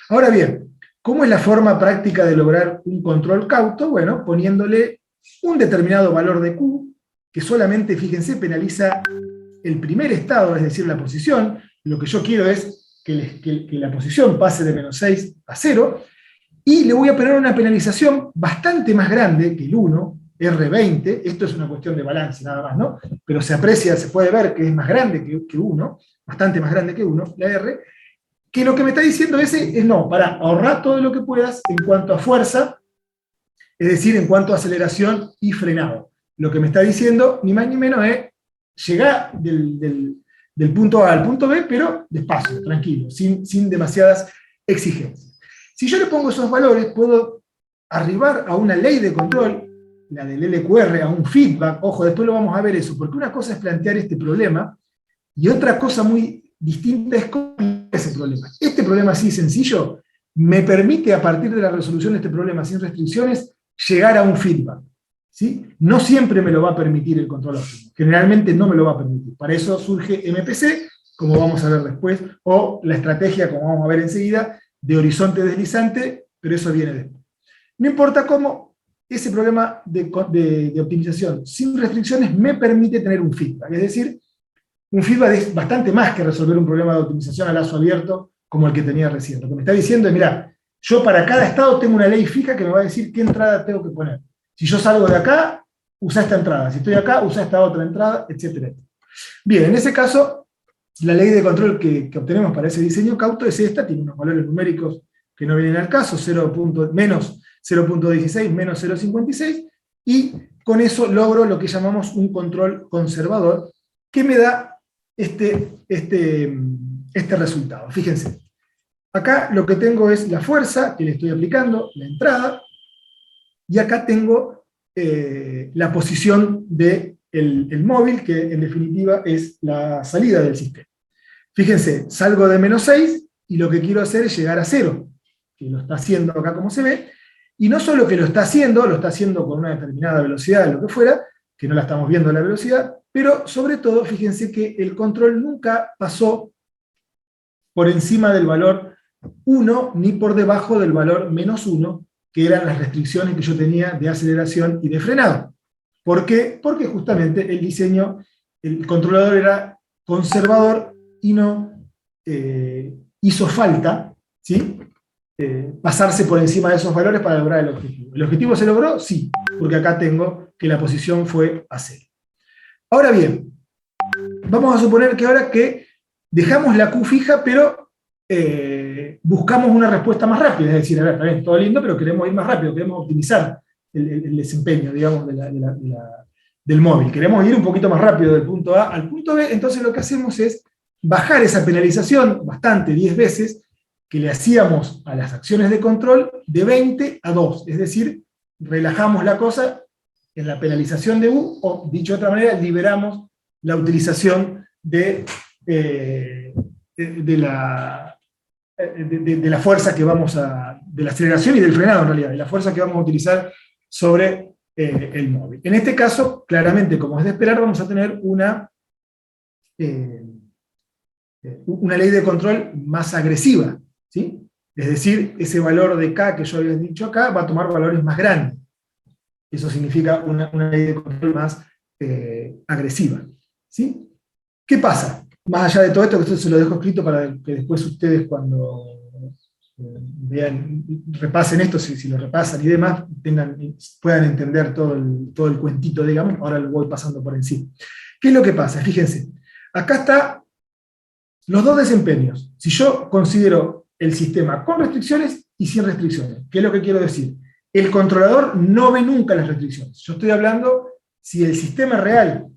Ahora bien, ¿cómo es la forma práctica de lograr un control cauto? Bueno, poniéndole un determinado valor de Q, que solamente, fíjense, penaliza el primer estado, es decir, la posición. Lo que yo quiero es que la posición pase de menos 6 a 0, y le voy a poner una penalización bastante más grande que el 1, R20, esto es una cuestión de balance nada más, ¿no? Pero se aprecia, se puede ver que es más grande que 1, bastante más grande que 1, la R, que lo que me está diciendo es no, para ahorrar todo lo que puedas en cuanto a fuerza, es decir, en cuanto a aceleración y frenado. Lo que me está diciendo, ni más ni menos, es llegar del punto A al punto B, pero despacio, tranquilo, sin demasiadas exigencias. Si yo le pongo esos valores, puedo arribar a una ley de control, la del LQR, a un feedback. Ojo, después lo vamos a ver eso, porque una cosa es plantear este problema, y otra cosa muy distinta es cómo ese problema. Este problema así sencillo me permite, a partir de la resolución de este problema sin restricciones, llegar a un feedback, ¿sí? No siempre me lo va a permitir el control óptimo, generalmente no me lo va a permitir. Para eso surge MPC, como vamos a ver después, o la estrategia, como vamos a ver enseguida, de horizonte deslizante, pero eso viene después. No importa cómo, ese programa de optimización sin restricciones me permite tener un feedback. Es decir, un feedback es bastante más que resolver un problema de optimización a lazo abierto como el que tenía recién. Lo que me está diciendo es, mira, yo para cada estado tengo una ley fija que me va a decir qué entrada tengo que poner. Si yo salgo de acá, usa esta entrada. Si estoy acá, usa esta otra entrada, etc. Bien, en ese caso, la ley de control que obtenemos para ese diseño cauto es esta, tiene unos valores numéricos que no vienen al caso, menos 0.16, menos 0.56, y con eso logro lo que llamamos un control conservador, que me da este resultado. Fíjense, acá lo que tengo es la fuerza que le estoy aplicando, la entrada, y acá tengo la posición del móvil, que en definitiva es la salida del sistema. Fíjense, salgo de menos 6 y lo que quiero hacer es llegar a 0, que lo está haciendo acá como se ve, y no solo que lo está haciendo con una determinada velocidad, lo que fuera, que no la estamos viendo la velocidad, pero sobre todo, fíjense que el control nunca pasó por encima del valor 1, ni por debajo del valor menos 1, que eran las restricciones que yo tenía de aceleración y de frenado. ¿Por qué? Porque justamente el diseño, el controlador era conservador y no hizo falta, ¿sí? Pasarse por encima de esos valores para lograr el objetivo. ¿El objetivo se logró? Sí, porque acá tengo que la posición fue a 0. Ahora bien, vamos a suponer que ahora que dejamos la Q fija, pero buscamos una respuesta más rápida, es decir, a ver, está bien, todo lindo, pero queremos ir más rápido, queremos optimizar el desempeño, digamos, del móvil. Queremos ir un poquito más rápido del punto A al punto B, entonces lo que hacemos es bajar esa penalización bastante, 10 veces, que le hacíamos a las acciones de control de 20 a 2, es decir, relajamos la cosa en la penalización de U, o dicho de otra manera, liberamos la utilización de la fuerza que vamos a, de la aceleración y del frenado en realidad, de la fuerza que vamos a utilizar sobre el móvil. En este caso, claramente, como es de esperar, vamos a tener una ley de control más agresiva, ¿sí? Es decir, ese valor de K que yo había dicho acá va a tomar valores más grandes. Eso significa una ley de control más agresiva, ¿sí? ¿Qué pasa? Más allá de todo esto, que esto se lo dejo escrito para que después ustedes cuando vean, repasen esto, si lo repasan y demás, puedan entender todo el cuentito, digamos. Ahora lo voy pasando por encima. ¿Qué es lo que pasa? Fíjense, acá está los dos desempeños. Si yo considero el sistema con restricciones y sin restricciones, ¿qué es lo que quiero decir? El controlador no ve nunca las restricciones. Yo estoy hablando si el sistema real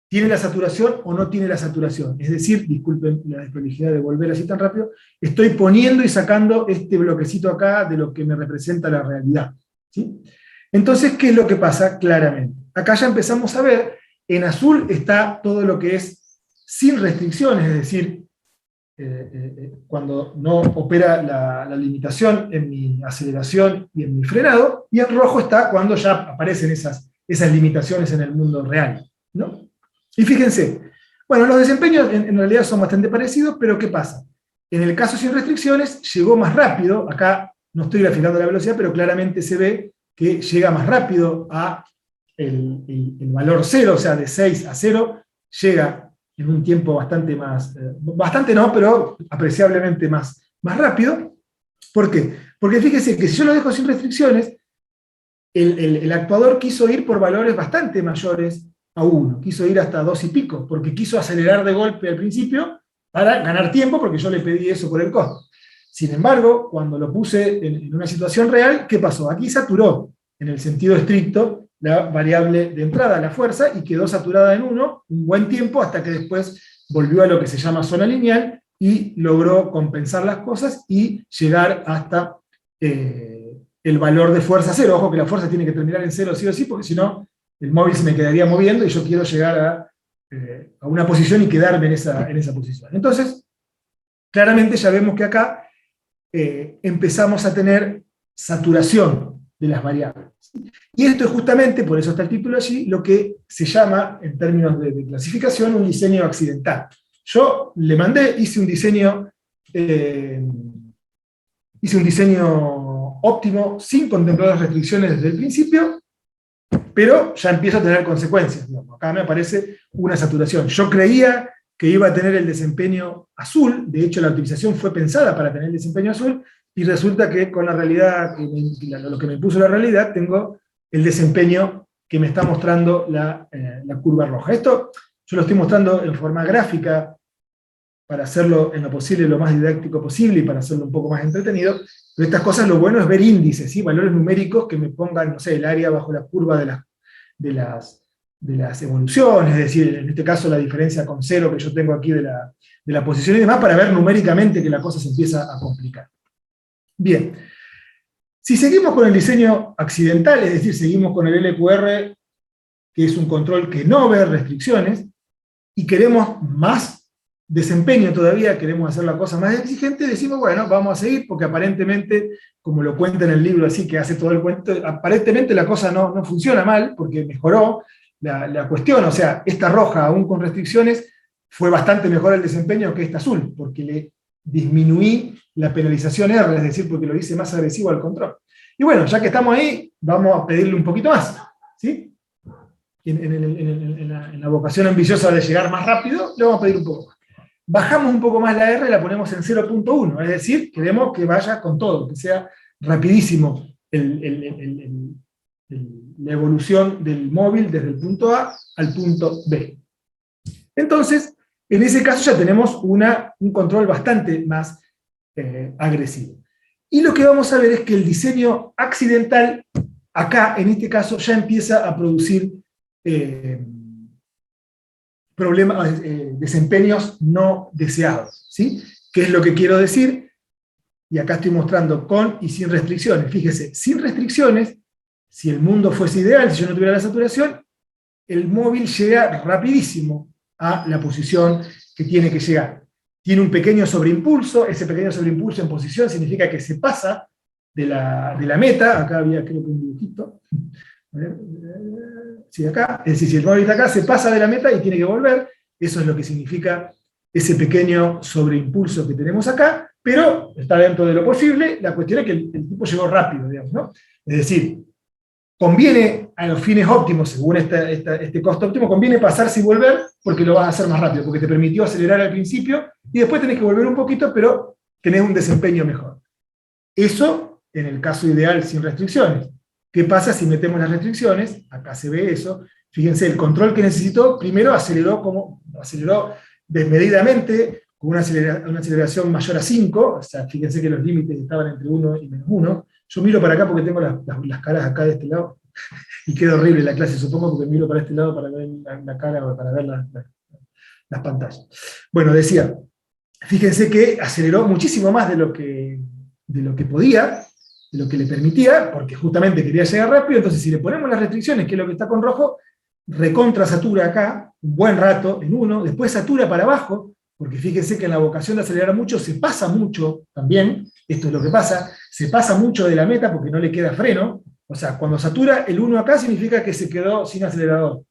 tiene la saturación o no tiene la saturación. Es decir, disculpen la desprolijidad de volver así tan rápido, estoy poniendo y sacando este bloquecito acá de lo que me representa la realidad, ¿sí? Entonces, ¿qué es lo que pasa? Claramente. Acá ya empezamos a ver, en azul está todo lo que es sin restricciones, es decir, cuando no opera la limitación en mi aceleración y en mi frenado, y en rojo está cuando ya aparecen esas limitaciones en el mundo real, ¿no? Y fíjense, bueno, los desempeños en realidad son bastante parecidos, pero ¿qué pasa? En el caso sin restricciones, llegó más rápido, acá no estoy graficando la velocidad, pero claramente se ve que llega más rápido a el valor 0, o sea, de 6 a 0, llega en un tiempo bastante más, bastante no, pero apreciablemente más rápido. ¿Por qué? Porque fíjense que si yo lo dejo sin restricciones, el actuador quiso ir por valores bastante mayores a 1, quiso ir hasta 2 y pico, porque quiso acelerar de golpe al principio para ganar tiempo, porque yo le pedí eso por el costo. Sin embargo, cuando lo puse en una situación real, ¿qué pasó? Aquí saturó, en el sentido estricto, la variable de entrada, la fuerza, y quedó saturada en 1 un buen tiempo, hasta que después volvió a lo que se llama zona lineal, y logró compensar las cosas y llegar hasta el valor de fuerza 0. Ojo que la fuerza tiene que terminar en 0 sí o sí, porque si no, el móvil se me quedaría moviendo y yo quiero llegar a una posición y quedarme en esa posición. Entonces, claramente ya vemos que acá empezamos a tener saturación de las variables. Y esto es justamente, por eso está el título allí, lo que se llama, en términos de clasificación, un diseño accidental. Yo le mandé, hice un diseño óptimo sin contemplar las restricciones desde el principio, pero ya empiezo a tener consecuencias. Digamos. Acá me aparece una saturación. Yo creía que iba a tener el desempeño azul, de hecho la optimización fue pensada para tener el desempeño azul, y resulta que con la realidad, lo que me puso la realidad, tengo el desempeño que me está mostrando la curva roja. Esto yo lo estoy mostrando en forma gráfica, para hacerlo en lo posible, lo más didáctico posible, y para hacerlo un poco más entretenido, pero estas cosas lo bueno es ver índices, ¿sí? Valores numéricos que me pongan, no sé, el área bajo la curva de las evoluciones, es decir, en este caso la diferencia con cero que yo tengo aquí de la posición y demás, para ver numéricamente que la cosa se empieza a complicar. Bien, si seguimos con el diseño accidental, es decir, seguimos con el LQR, que es un control que no ve restricciones, y queremos más desempeño todavía, queremos hacer la cosa más exigente, decimos, bueno, vamos a seguir, porque aparentemente, como lo cuenta en el libro así, que hace todo el cuento, aparentemente la cosa no funciona mal, porque mejoró la cuestión, o sea, esta roja, aún con restricciones, fue bastante mejor el desempeño que esta azul, porque le disminuí la penalización R, es decir, porque lo hice más agresivo al control. Y bueno, ya que estamos ahí, vamos a pedirle un poquito más, ¿sí? En la vocación ambiciosa de llegar más rápido, le vamos a pedir un poco más. Bajamos un poco más la R y la ponemos en 0.1, es decir, queremos que vaya con todo, que sea rapidísimo la evolución del móvil desde el punto A al punto B. Entonces, en ese caso ya tenemos un control bastante más agresivo. Y lo que vamos a ver es que el diseño accidental, acá, en este caso, ya empieza a producir problemas, desempeños no deseados, ¿sí? ¿Qué es lo que quiero decir? Y acá estoy mostrando con y sin restricciones. Fíjese, sin restricciones, si el mundo fuese ideal, si yo no tuviera la saturación, el móvil llega rapidísimo a la posición que tiene que llegar. Tiene un pequeño sobreimpulso, ese pequeño sobreimpulso en posición significa que se pasa de la meta, acá había creo que un dibujito, sí, acá, es decir, si el móvil está acá, se pasa de la meta y tiene que volver, eso es lo que significa ese pequeño sobreimpulso que tenemos acá, pero está dentro de lo posible, la cuestión es que el tipo llegó rápido, digamos, ¿no? Es decir, conviene a los fines óptimos, según este costo óptimo, conviene pasarse y volver, porque lo vas a hacer más rápido, porque te permitió acelerar al principio, y después tenés que volver un poquito, pero tenés un desempeño mejor. Eso en el caso ideal sin restricciones. ¿Qué pasa si metemos las restricciones? Acá se ve eso. Fíjense, el control que necesitó, primero aceleró desmedidamente, con una aceleración mayor a 5, o sea, fíjense que los límites estaban entre 1 y menos 1. Yo miro para acá porque tengo las caras acá de este lado, y queda horrible la clase, supongo, porque miro para este lado para ver la cara o para ver las pantallas. Bueno, decía, fíjense que aceleró muchísimo más de lo que podía, de lo que le permitía, porque justamente quería llegar rápido. Entonces si le ponemos las restricciones, que es lo que está con rojo, recontra satura acá, un buen rato en 1, después satura para abajo, porque fíjense que en la vocación de acelerar mucho se pasa mucho también, esto es lo que pasa, se pasa mucho de la meta porque no le queda freno, o sea, cuando satura el 1 acá significa que se quedó sin acelerador.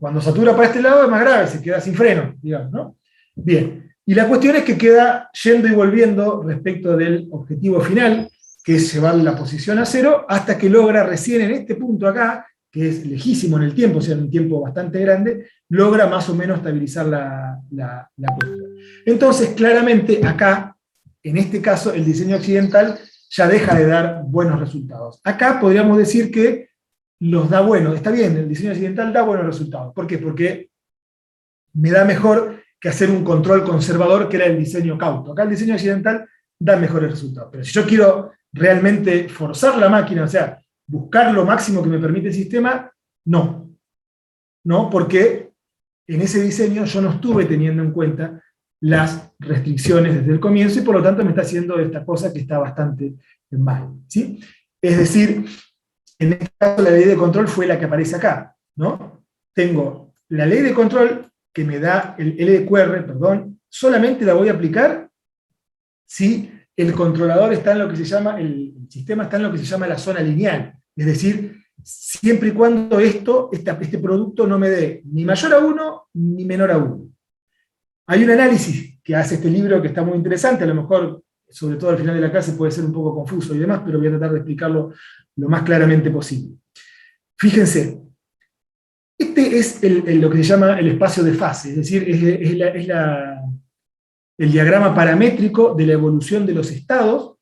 Cuando satura para este lado es más grave, se queda sin freno, digamos, ¿no? Bien, y la cuestión es que queda yendo y volviendo respecto del objetivo final, que es llevar la posición a 0, hasta que logra recién en este punto acá, que es lejísimo en el tiempo, o sea, en un tiempo bastante grande, logra más o menos estabilizar la cuestión. Entonces, claramente acá, en este caso, el diseño accidental ya deja de dar buenos resultados. Acá podríamos decir que los da buenos, está bien, el diseño accidental da buenos resultados. ¿Por qué? Porque me da mejor que hacer un control conservador, que era el diseño cauto. Acá el diseño accidental da mejores resultados. Pero si yo quiero realmente forzar la máquina, o sea, buscar lo máximo que me permite el sistema, no. No, porque en ese diseño yo no estuve teniendo en cuenta las restricciones desde el comienzo, y por lo tanto me está haciendo esta cosa que está bastante mal, ¿sí? Es decir, en este caso la ley de control fue la que aparece acá, ¿no? Tengo la ley de control que me da el LQR, perdón, solamente la voy a aplicar si el controlador está en lo que se llama, el sistema está en lo que se llama la zona lineal, es decir, siempre y cuando este producto no me dé ni mayor a 1 ni menor a 1. Hay un análisis que hace este libro que está muy interesante, a lo mejor sobre todo al final de la clase puede ser un poco confuso y demás, pero voy a tratar de explicarlo lo más claramente posible. Fíjense, este es lo que se llama el espacio de fase, es decir, el diagrama paramétrico de la evolución de los estados.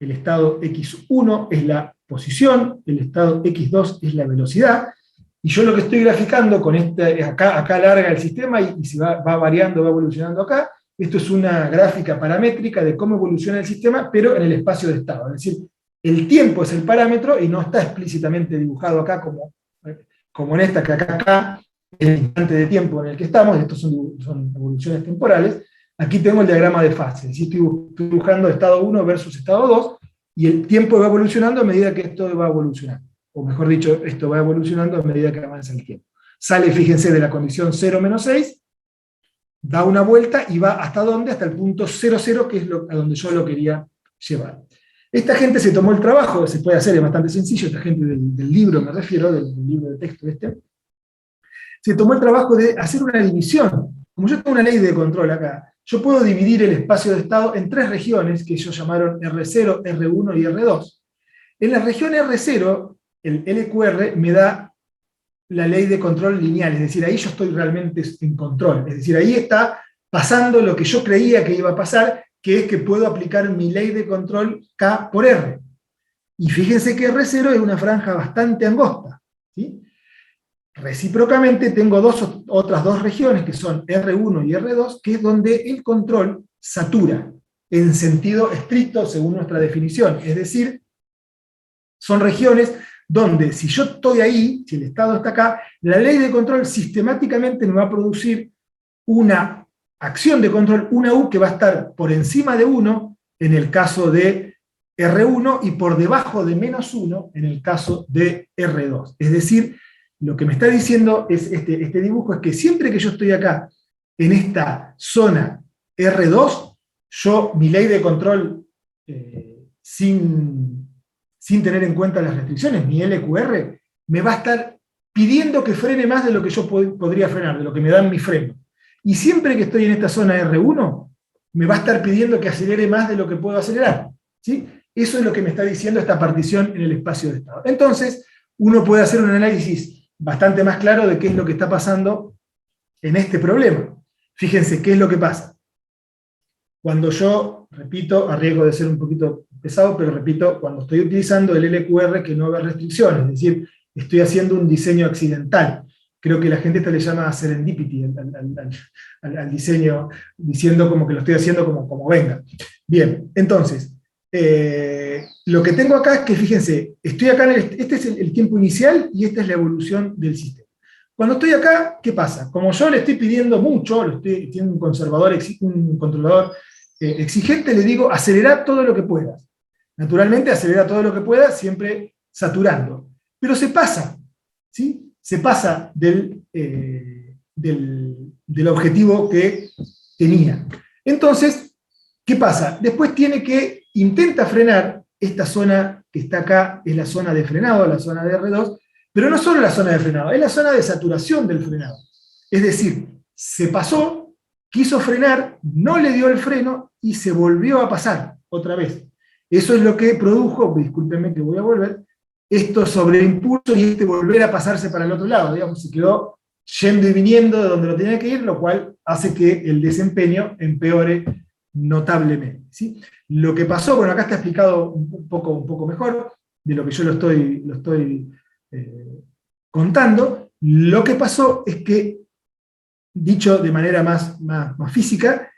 El estado x1 es la posición, el estado x2 es la velocidad, y yo lo que estoy graficando con acá larga el sistema y se va variando, va evolucionando acá. Esto es una gráfica paramétrica de cómo evoluciona el sistema, pero en el espacio de estado. Es decir, el tiempo es el parámetro y no está explícitamente dibujado acá como en esta, que acá es el instante de tiempo en el que estamos, estos son evoluciones temporales. Aquí tengo el diagrama de fase, es decir, estoy dibujando estado 1 versus estado 2, y el tiempo va evolucionando a medida que esto va evolucionando. O mejor dicho, esto va evolucionando a medida que avanza el tiempo. Sale, fíjense, de la condición 0 menos 6, da una vuelta y va ¿hasta dónde? Hasta el punto 0, 0, que es a donde yo lo quería llevar. Esta gente se tomó el trabajo, se puede hacer, es bastante sencillo, esta gente del libro me refiero, del libro de texto se tomó el trabajo de hacer una división. Como yo tengo una ley de control acá, yo puedo dividir el espacio de estado en 3 regiones que ellos llamaron R0, R1 y R2. En la región R0, el LQR me da la ley de control lineal, es decir, ahí yo estoy realmente en control, es decir, ahí está pasando lo que yo creía que iba a pasar, que es que puedo aplicar mi ley de control K por R. Y fíjense que R0 es una franja bastante angosta, ¿sí? Recíprocamente tengo otras dos regiones, que son R1 y R2, que es donde el control satura, en sentido estricto según nuestra definición, es decir, son regiones donde si yo estoy ahí, si el estado está acá, la ley de control sistemáticamente me va a producir una acción de control, una U que va a estar por encima de 1 en el caso de R1 y por debajo de menos 1 en el caso de R2. Es decir, lo que me está diciendo es este dibujo es que siempre que yo estoy acá, en esta zona R2, mi ley de control sin tener en cuenta las restricciones, mi LQR, me va a estar pidiendo que frene más de lo que yo podría frenar, de lo que me dan mi freno. Y siempre que estoy en esta zona R1, me va a estar pidiendo que acelere más de lo que puedo acelerar, ¿sí? Eso es lo que me está diciendo esta partición en el espacio de estado. Entonces, uno puede hacer un análisis bastante más claro de qué es lo que está pasando en este problema. Fíjense, ¿qué es lo que pasa? Cuando yo, repito, a riesgo de ser un poquito pesado, pero repito, cuando estoy utilizando el LQR que no ve restricciones, es decir, estoy haciendo un diseño accidental. Creo que la gente le llama serendipity al diseño, diciendo como que lo estoy haciendo como venga. Bien, entonces, lo que tengo acá es que, fíjense, estoy acá este es el tiempo inicial y esta es la evolución del sistema. Cuando estoy acá, ¿qué pasa? Como yo le estoy pidiendo mucho, tiene un controlador exigente, le digo, acelera todo lo que puedas. Naturalmente, acelera todo lo que puedas, siempre saturando. Pero se pasa, ¿sí? Se pasa del objetivo que tenía. Entonces, ¿qué pasa? Después intenta frenar esta zona que está acá, es la zona de frenado, la zona de R2, pero no solo la zona de frenado, es la zona de saturación del frenado. Es decir, se pasó, quiso frenar, no le dio el freno y se volvió a pasar otra vez. Eso es lo que produjo, discúlpenme que voy a volver, esto sobreimpulso y volver a pasarse para el otro lado. Digamos, se quedó yendo y viniendo de donde lo tenía que ir, lo cual hace que el desempeño empeore notablemente, ¿sí? Lo que pasó, bueno, acá está explicado un poco mejor de lo que yo lo estoy contando. Lo que pasó es que, dicho de manera más física,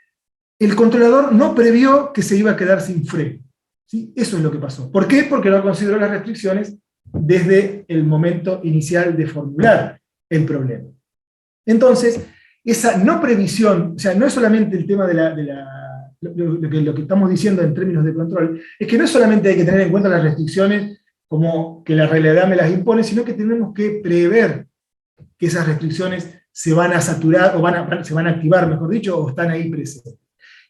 el controlador no previó que se iba a quedar sin freno, ¿sí? Eso es lo que pasó. ¿Por qué? Porque no consideró las restricciones desde el momento inicial de formular el problema. Entonces, esa no previsión, o sea, no es solamente el tema lo que estamos diciendo en términos de control, es que no solamente hay que tener en cuenta las restricciones como que la realidad me las impone, sino que tenemos que prever que esas restricciones se van a saturar, o se van a activar, mejor dicho, o están ahí presentes.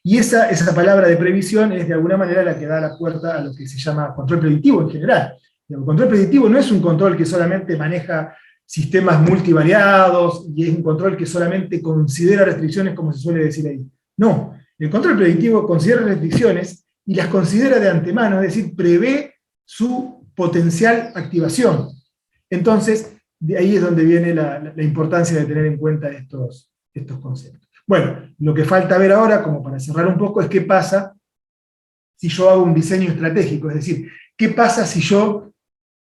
Y esa palabra de previsión es de alguna manera la que da la puerta a lo que se llama control predictivo en general. El control predictivo no es un control que solamente maneja sistemas multivariados, y es un control que solamente considera restricciones, como se suele decir ahí. No, el control predictivo considera restricciones y las considera de antemano, es decir, prevé su potencial activación. Entonces, de ahí es donde viene la importancia de tener en cuenta estos conceptos. Bueno, lo que falta ver ahora, como para cerrar un poco, es qué pasa si yo hago un diseño estratégico, es decir, qué pasa si yo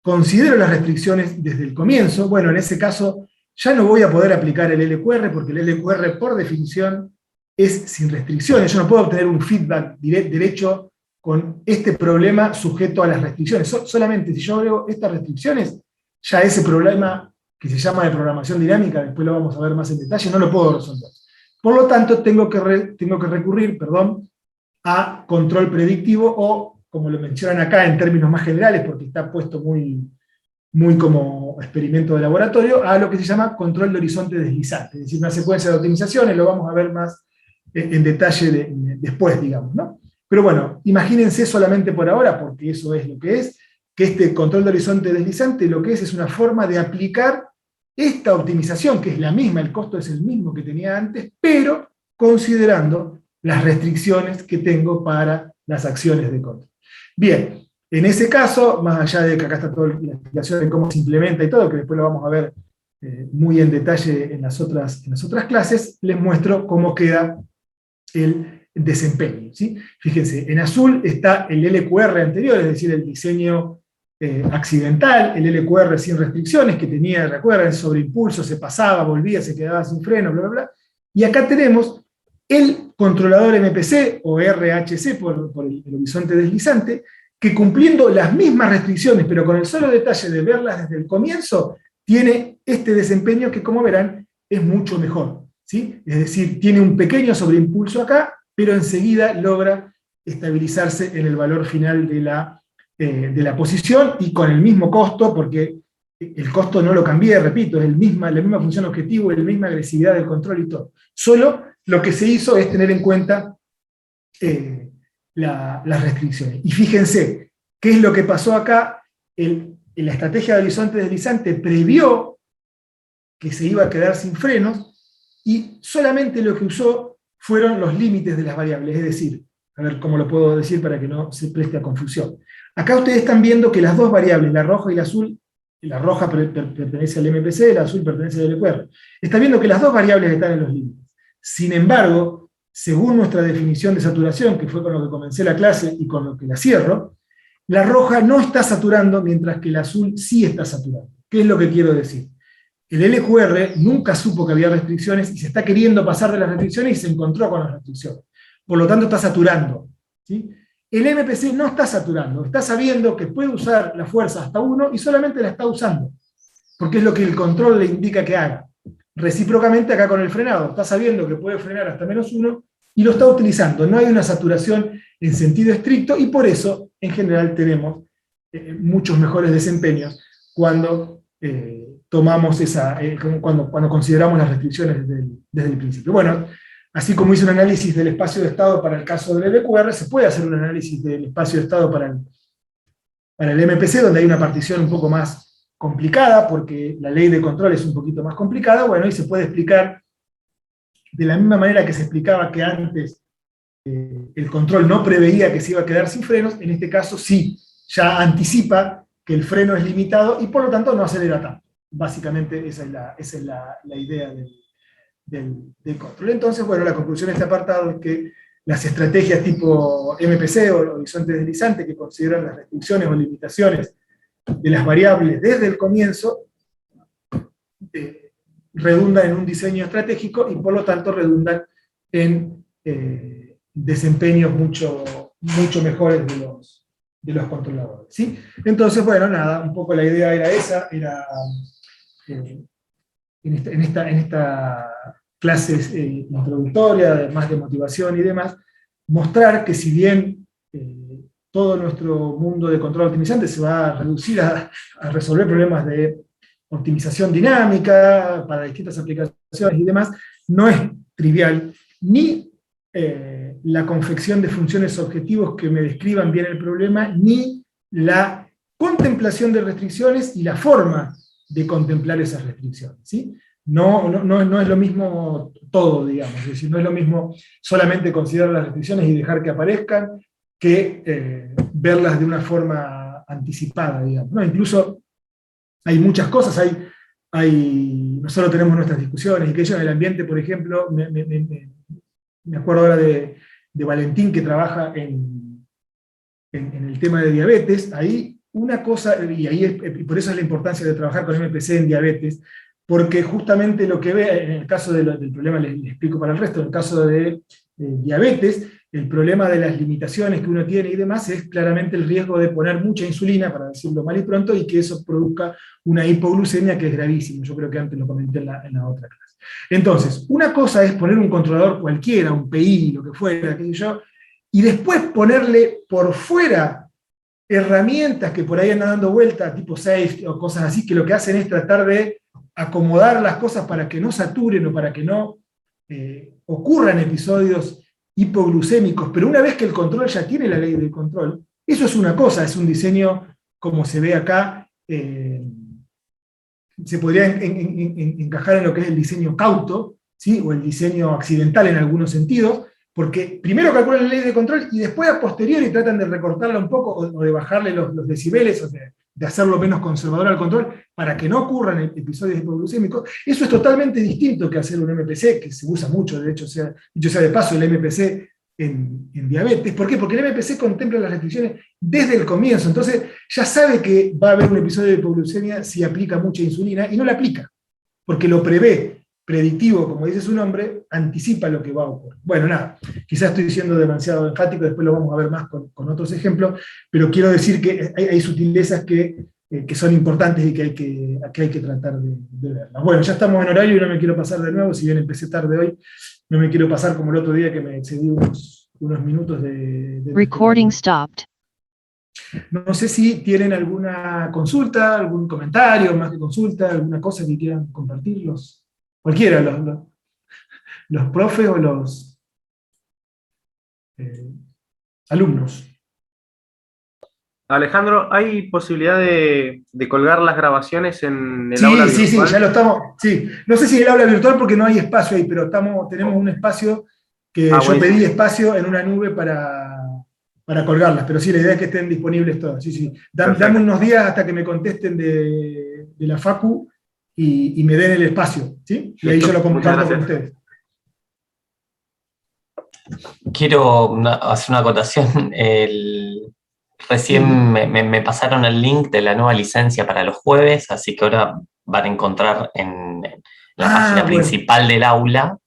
considero las restricciones desde el comienzo. Bueno, en ese caso ya no voy a poder aplicar el LQR, porque el LQR por definición es sin restricciones. Yo no puedo obtener un feedback derecho con este problema sujeto a las restricciones. Solamente si yo veo estas restricciones, ya ese problema que se llama de programación dinámica, después lo vamos a ver más en detalle, no lo puedo resolver. Por lo tanto, tengo que recurrir a control predictivo, o, como lo mencionan acá en términos más generales, porque está puesto muy como experimento de laboratorio, a lo que se llama control de horizonte deslizante, es decir, una secuencia de optimizaciones, lo vamos a ver más en detalle después, digamos, ¿no? Pero bueno, imagínense solamente por ahora, porque eso es lo que es, que este control de horizonte deslizante lo que es una forma de aplicar esta optimización, que es la misma, el costo es el mismo que tenía antes, pero considerando las restricciones que tengo para las acciones de control. Bien, en ese caso, más allá de que acá está toda la explicación de cómo se implementa y todo, que después lo vamos a ver muy en detalle en las otras clases, les muestro cómo queda el desempeño, ¿sí? Fíjense, en azul está el LQR anterior, es decir, el diseño accidental, el LQR sin restricciones, que tenía, recuerden, sobre impulso, se pasaba, volvía, se quedaba sin freno, bla, bla, bla. Y acá tenemos el controlador MPC, o RHC, por el horizonte deslizante, que cumpliendo las mismas restricciones, pero con el solo detalle de verlas desde el comienzo, tiene este desempeño que, como verán, es mucho mejor, ¿sí? Es decir, tiene un pequeño sobreimpulso acá, pero enseguida logra estabilizarse en el valor final de la posición, y con el mismo costo, porque el costo no lo cambié, repito, es la misma función objetivo, la misma agresividad del control y todo. Solo lo que se hizo es tener en cuenta las restricciones. Y fíjense, ¿qué es lo que pasó acá? La estrategia de horizonte deslizante previó que se iba a quedar sin frenos, y solamente lo que usó fueron los límites de las variables, es decir, a ver cómo lo puedo decir para que no se preste a confusión. Acá ustedes están viendo que las dos variables, la roja y la azul, la roja pertenece al MPC, la azul pertenece al LQR. Están viendo que las dos variables están en los límites. Sin embargo, según nuestra definición de saturación, que fue con lo que comencé la clase y con lo que la cierro, la roja no está saturando, mientras que la azul sí está saturando. ¿Qué es lo que quiero decir? El LQR nunca supo que había restricciones y se está queriendo pasar de las restricciones y se encontró con las restricciones. Por lo tanto, está saturando, ¿sí? El MPC no está saturando, está sabiendo que puede usar la fuerza hasta 1 y solamente la está usando, porque es lo que el control le indica que haga. Recíprocamente acá con el frenado, está sabiendo que puede frenar hasta -1 y lo está utilizando. No hay una saturación en sentido estricto, y por eso, en general, tenemos muchos mejores desempeños cuando tomamos cuando consideramos las restricciones desde el principio. Bueno, así como hice un análisis del espacio de estado para el caso del LQR, se puede hacer un análisis del espacio de estado para el MPC, donde hay una partición un poco más complicada, porque la ley de control es un poquito más complicada, bueno, y se puede explicar de la misma manera que se explicaba que antes el control no preveía que se iba a quedar sin frenos, en este caso sí, ya anticipa que el freno es limitado y por lo tanto no acelera tanto. Básicamente esa es la idea del control. Entonces, bueno, la conclusión de este apartado es que las estrategias tipo MPC o horizonte deslizante, que consideran las restricciones o limitaciones de las variables desde el comienzo, redundan en un diseño estratégico y por lo tanto redundan en desempeños mucho mejores de los controladores, ¿sí? Entonces, bueno, nada, un poco la idea era esa, en esta clase introductoria, más de motivación y demás, mostrar que si bien todo nuestro mundo de control optimizante se va a reducir a resolver problemas de optimización dinámica para distintas aplicaciones y demás, no es trivial ni la confección de funciones objetivos que me describan bien el problema, ni la contemplación de restricciones y la forma de contemplar esas restricciones, ¿sí? No es lo mismo todo, digamos, es decir, no es lo mismo solamente considerar las restricciones y dejar que aparezcan, que verlas de una forma anticipada, digamos, ¿no? Incluso hay muchas cosas, nosotros tenemos nuestras discusiones, y que ellos en el ambiente, por ejemplo, me acuerdo ahora de Valentín, que trabaja en el tema de diabetes. Ahí una cosa, y por eso es la importancia de trabajar con MPC en diabetes, porque justamente lo que ve, en el caso del problema, les explico para el resto, en el caso de diabetes, el problema de las limitaciones que uno tiene y demás es claramente el riesgo de poner mucha insulina, para decirlo mal y pronto, y que eso produzca una hipoglucemia que es gravísimo. Yo creo que antes lo comenté en la otra clase. Entonces, una cosa es poner un controlador cualquiera, un PI, lo que fuera, qué sé yo, y después ponerle por fuera herramientas que por ahí andan dando vuelta, tipo Safe o cosas así, que lo que hacen es tratar de acomodar las cosas para que no saturen o para que no ocurran episodios hipoglucémicos, pero una vez que el control ya tiene la ley de control, eso es una cosa, es un diseño como se ve acá, se podría encajar en lo que es el diseño cauto, ¿sí? O el diseño accidental en algunos sentidos, porque primero calculan la ley de control y después a posteriori tratan de recortarla un poco o de bajarle los decibeles, o de hacerlo menos conservador al control, para que no ocurran episodios hipoglucémicos. Eso es totalmente distinto que hacer un MPC, que se usa mucho, de hecho, dicho sea de paso, el MPC en diabetes. ¿Por qué? Porque el MPC contempla las restricciones desde el comienzo, entonces ya sabe que va a haber un episodio de hipoglucemia si aplica mucha insulina, y no la aplica, porque lo prevé, predictivo, como dice su nombre, anticipa lo que va a ocurrir. Bueno, nada, quizás estoy siendo demasiado enfático, después lo vamos a ver más con otros ejemplos, pero quiero decir que hay sutilezas que son importantes y que hay que tratar de verlas. Bueno, ya estamos en horario y no me quiero pasar de nuevo, si bien empecé tarde hoy, no me quiero pasar como el otro día que me excedí unos minutos de Recording stopped. No sé si tienen alguna consulta, algún comentario, más que consulta, alguna cosa que quieran compartirlos. Cualquiera, los profes o los alumnos. Alejandro, ¿hay posibilidad de colgar las grabaciones en el aula virtual? Sí, ya lo estamos. Sí. No sé si en el aula virtual porque no hay espacio ahí, pero tenemos un espacio que yo bueno. pedí espacio en una nube para colgarlas, pero sí, la idea es que estén disponibles todas. Sí. Dame unos días hasta que me contesten de la Facu y me den el espacio, ¿sí? Y ahí yo lo comparto con ustedes. Quiero hacer una acotación. Recién me pasaron el link de la nueva licencia para los jueves, así que ahora van a encontrar en la página principal del aula,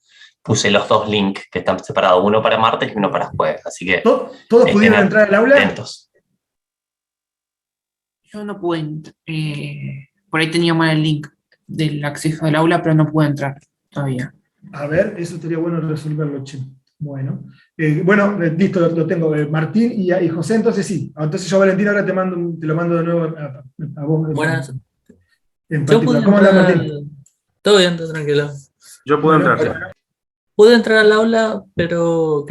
puse los dos links que están separados, uno para martes y uno para jueves, así que ¿Todos pudieron entrar al aula? Atentos. Yo no pude, por ahí tenía mal el link del acceso al aula, pero no pude entrar todavía. A ver, eso estaría bueno resolverlo, che. Bueno, listo, lo tengo. Martín y José, entonces sí. Entonces yo, Valentín, ahora te lo mando de nuevo a vos. Buenas. ¿Cómo andás, Martín? Todo bien, todo tranquilo. Yo puedo entrar. Pude entrar al aula, pero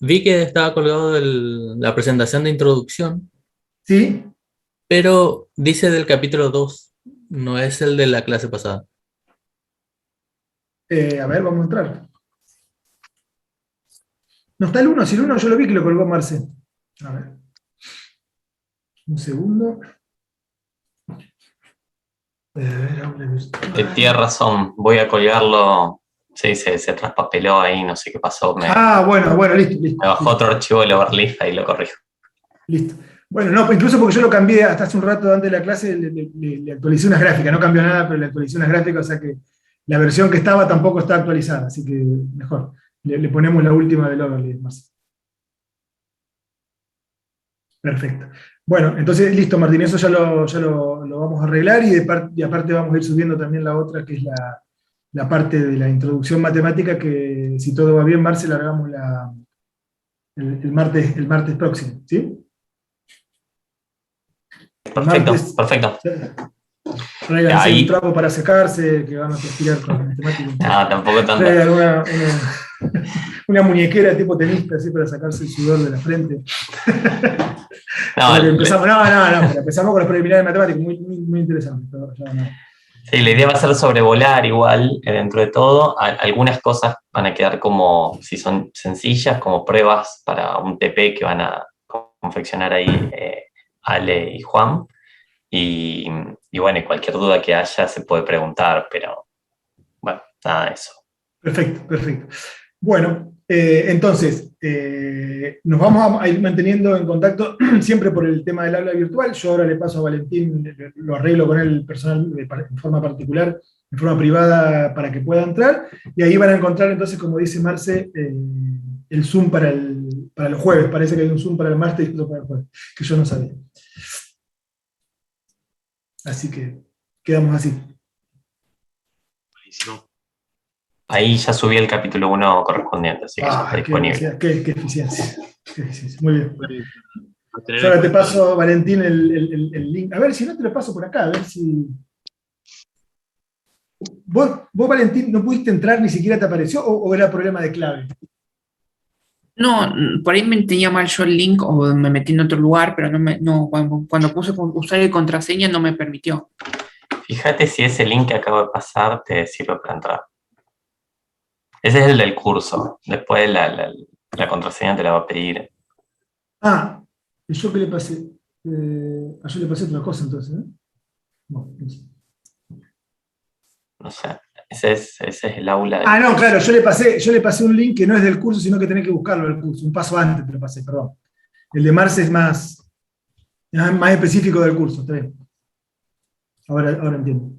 vi que estaba colgado la presentación de introducción. Sí. Pero dice del capítulo 2, no es el de la clase pasada. A ver, vamos a entrar. No está el 1, si el 1 yo lo vi que lo colgó Marce. A ver. Un segundo. Tienes razón, voy a colgarlo. Sí, se traspapeló ahí, no sé qué pasó. Bueno, listo. Me bajó otro archivo del Overleaf, ahí lo corrijo. Listo. Bueno, no, incluso porque yo lo cambié hasta hace un rato antes de la clase, le actualicé unas gráficas, no cambió nada, pero le actualicé unas gráficas, o sea que la versión que estaba tampoco está actualizada, así que mejor. Le ponemos la última del overlay más. Perfecto. Bueno, entonces listo, Martín, eso ya lo vamos a arreglar y aparte vamos a ir subiendo también la otra, que es la parte de la introducción matemática, que si todo va bien, Marce, la hagamos el martes próximo, ¿sí? Perfecto. Tráiganse un trapo para secarse, que van a transpirar con la matemática. No, tampoco tanto. Una muñequera tipo tenista, así para sacarse el sudor de la frente. Empezamos con los preliminares matemáticos, muy interesante. Sí, la idea va a ser sobrevolar igual, dentro de todo. Algunas cosas van a quedar como, si son sencillas, como pruebas para un TP que van a confeccionar ahí Ale y Juan. Y bueno, y cualquier duda que haya se puede preguntar, pero bueno, nada de eso. Perfecto, perfecto. Bueno, entonces, nos vamos a ir manteniendo en contacto siempre por el tema del aula virtual. Yo ahora le paso a Valentín, lo arreglo con él personal, en forma particular, en forma privada, para que pueda entrar. Y ahí van a encontrar, entonces, como dice Marce, el Zoom para los jueves. Parece que hay un Zoom para el martes y otro para el jueves, que yo no sabía. Así que quedamos así. Buenísimo. Ahí ya subí el capítulo 1 correspondiente, así que ya está disponible. Qué eficiencia. Qué eficiencia. Muy bien. A tener Yo ahora en te cuenta. paso, Valentín, el link. A ver, si no te lo paso por acá, a ver si... ¿Vos, Valentín, no pudiste entrar, ni siquiera te apareció, o era problema de clave? No, por ahí me tenía mal yo el link o me metí en otro lugar, pero cuando puse usuario y contraseña no me permitió. Fíjate si ese link que acabo de pasar te sirve para entrar. Ese es el del curso. Después la contraseña te la va a pedir. Ah, ¿y yo qué le pasé? Yo le pasé otra cosa entonces, ¿eh? No, no sé. No sé. Ese es el aula. Ah, no, claro, yo le pasé un link que no es del curso, sino que tenés que buscarlo del curso. Un paso antes te lo pasé, perdón. El de Marce es más específico del curso, está bien. Ahora entiendo.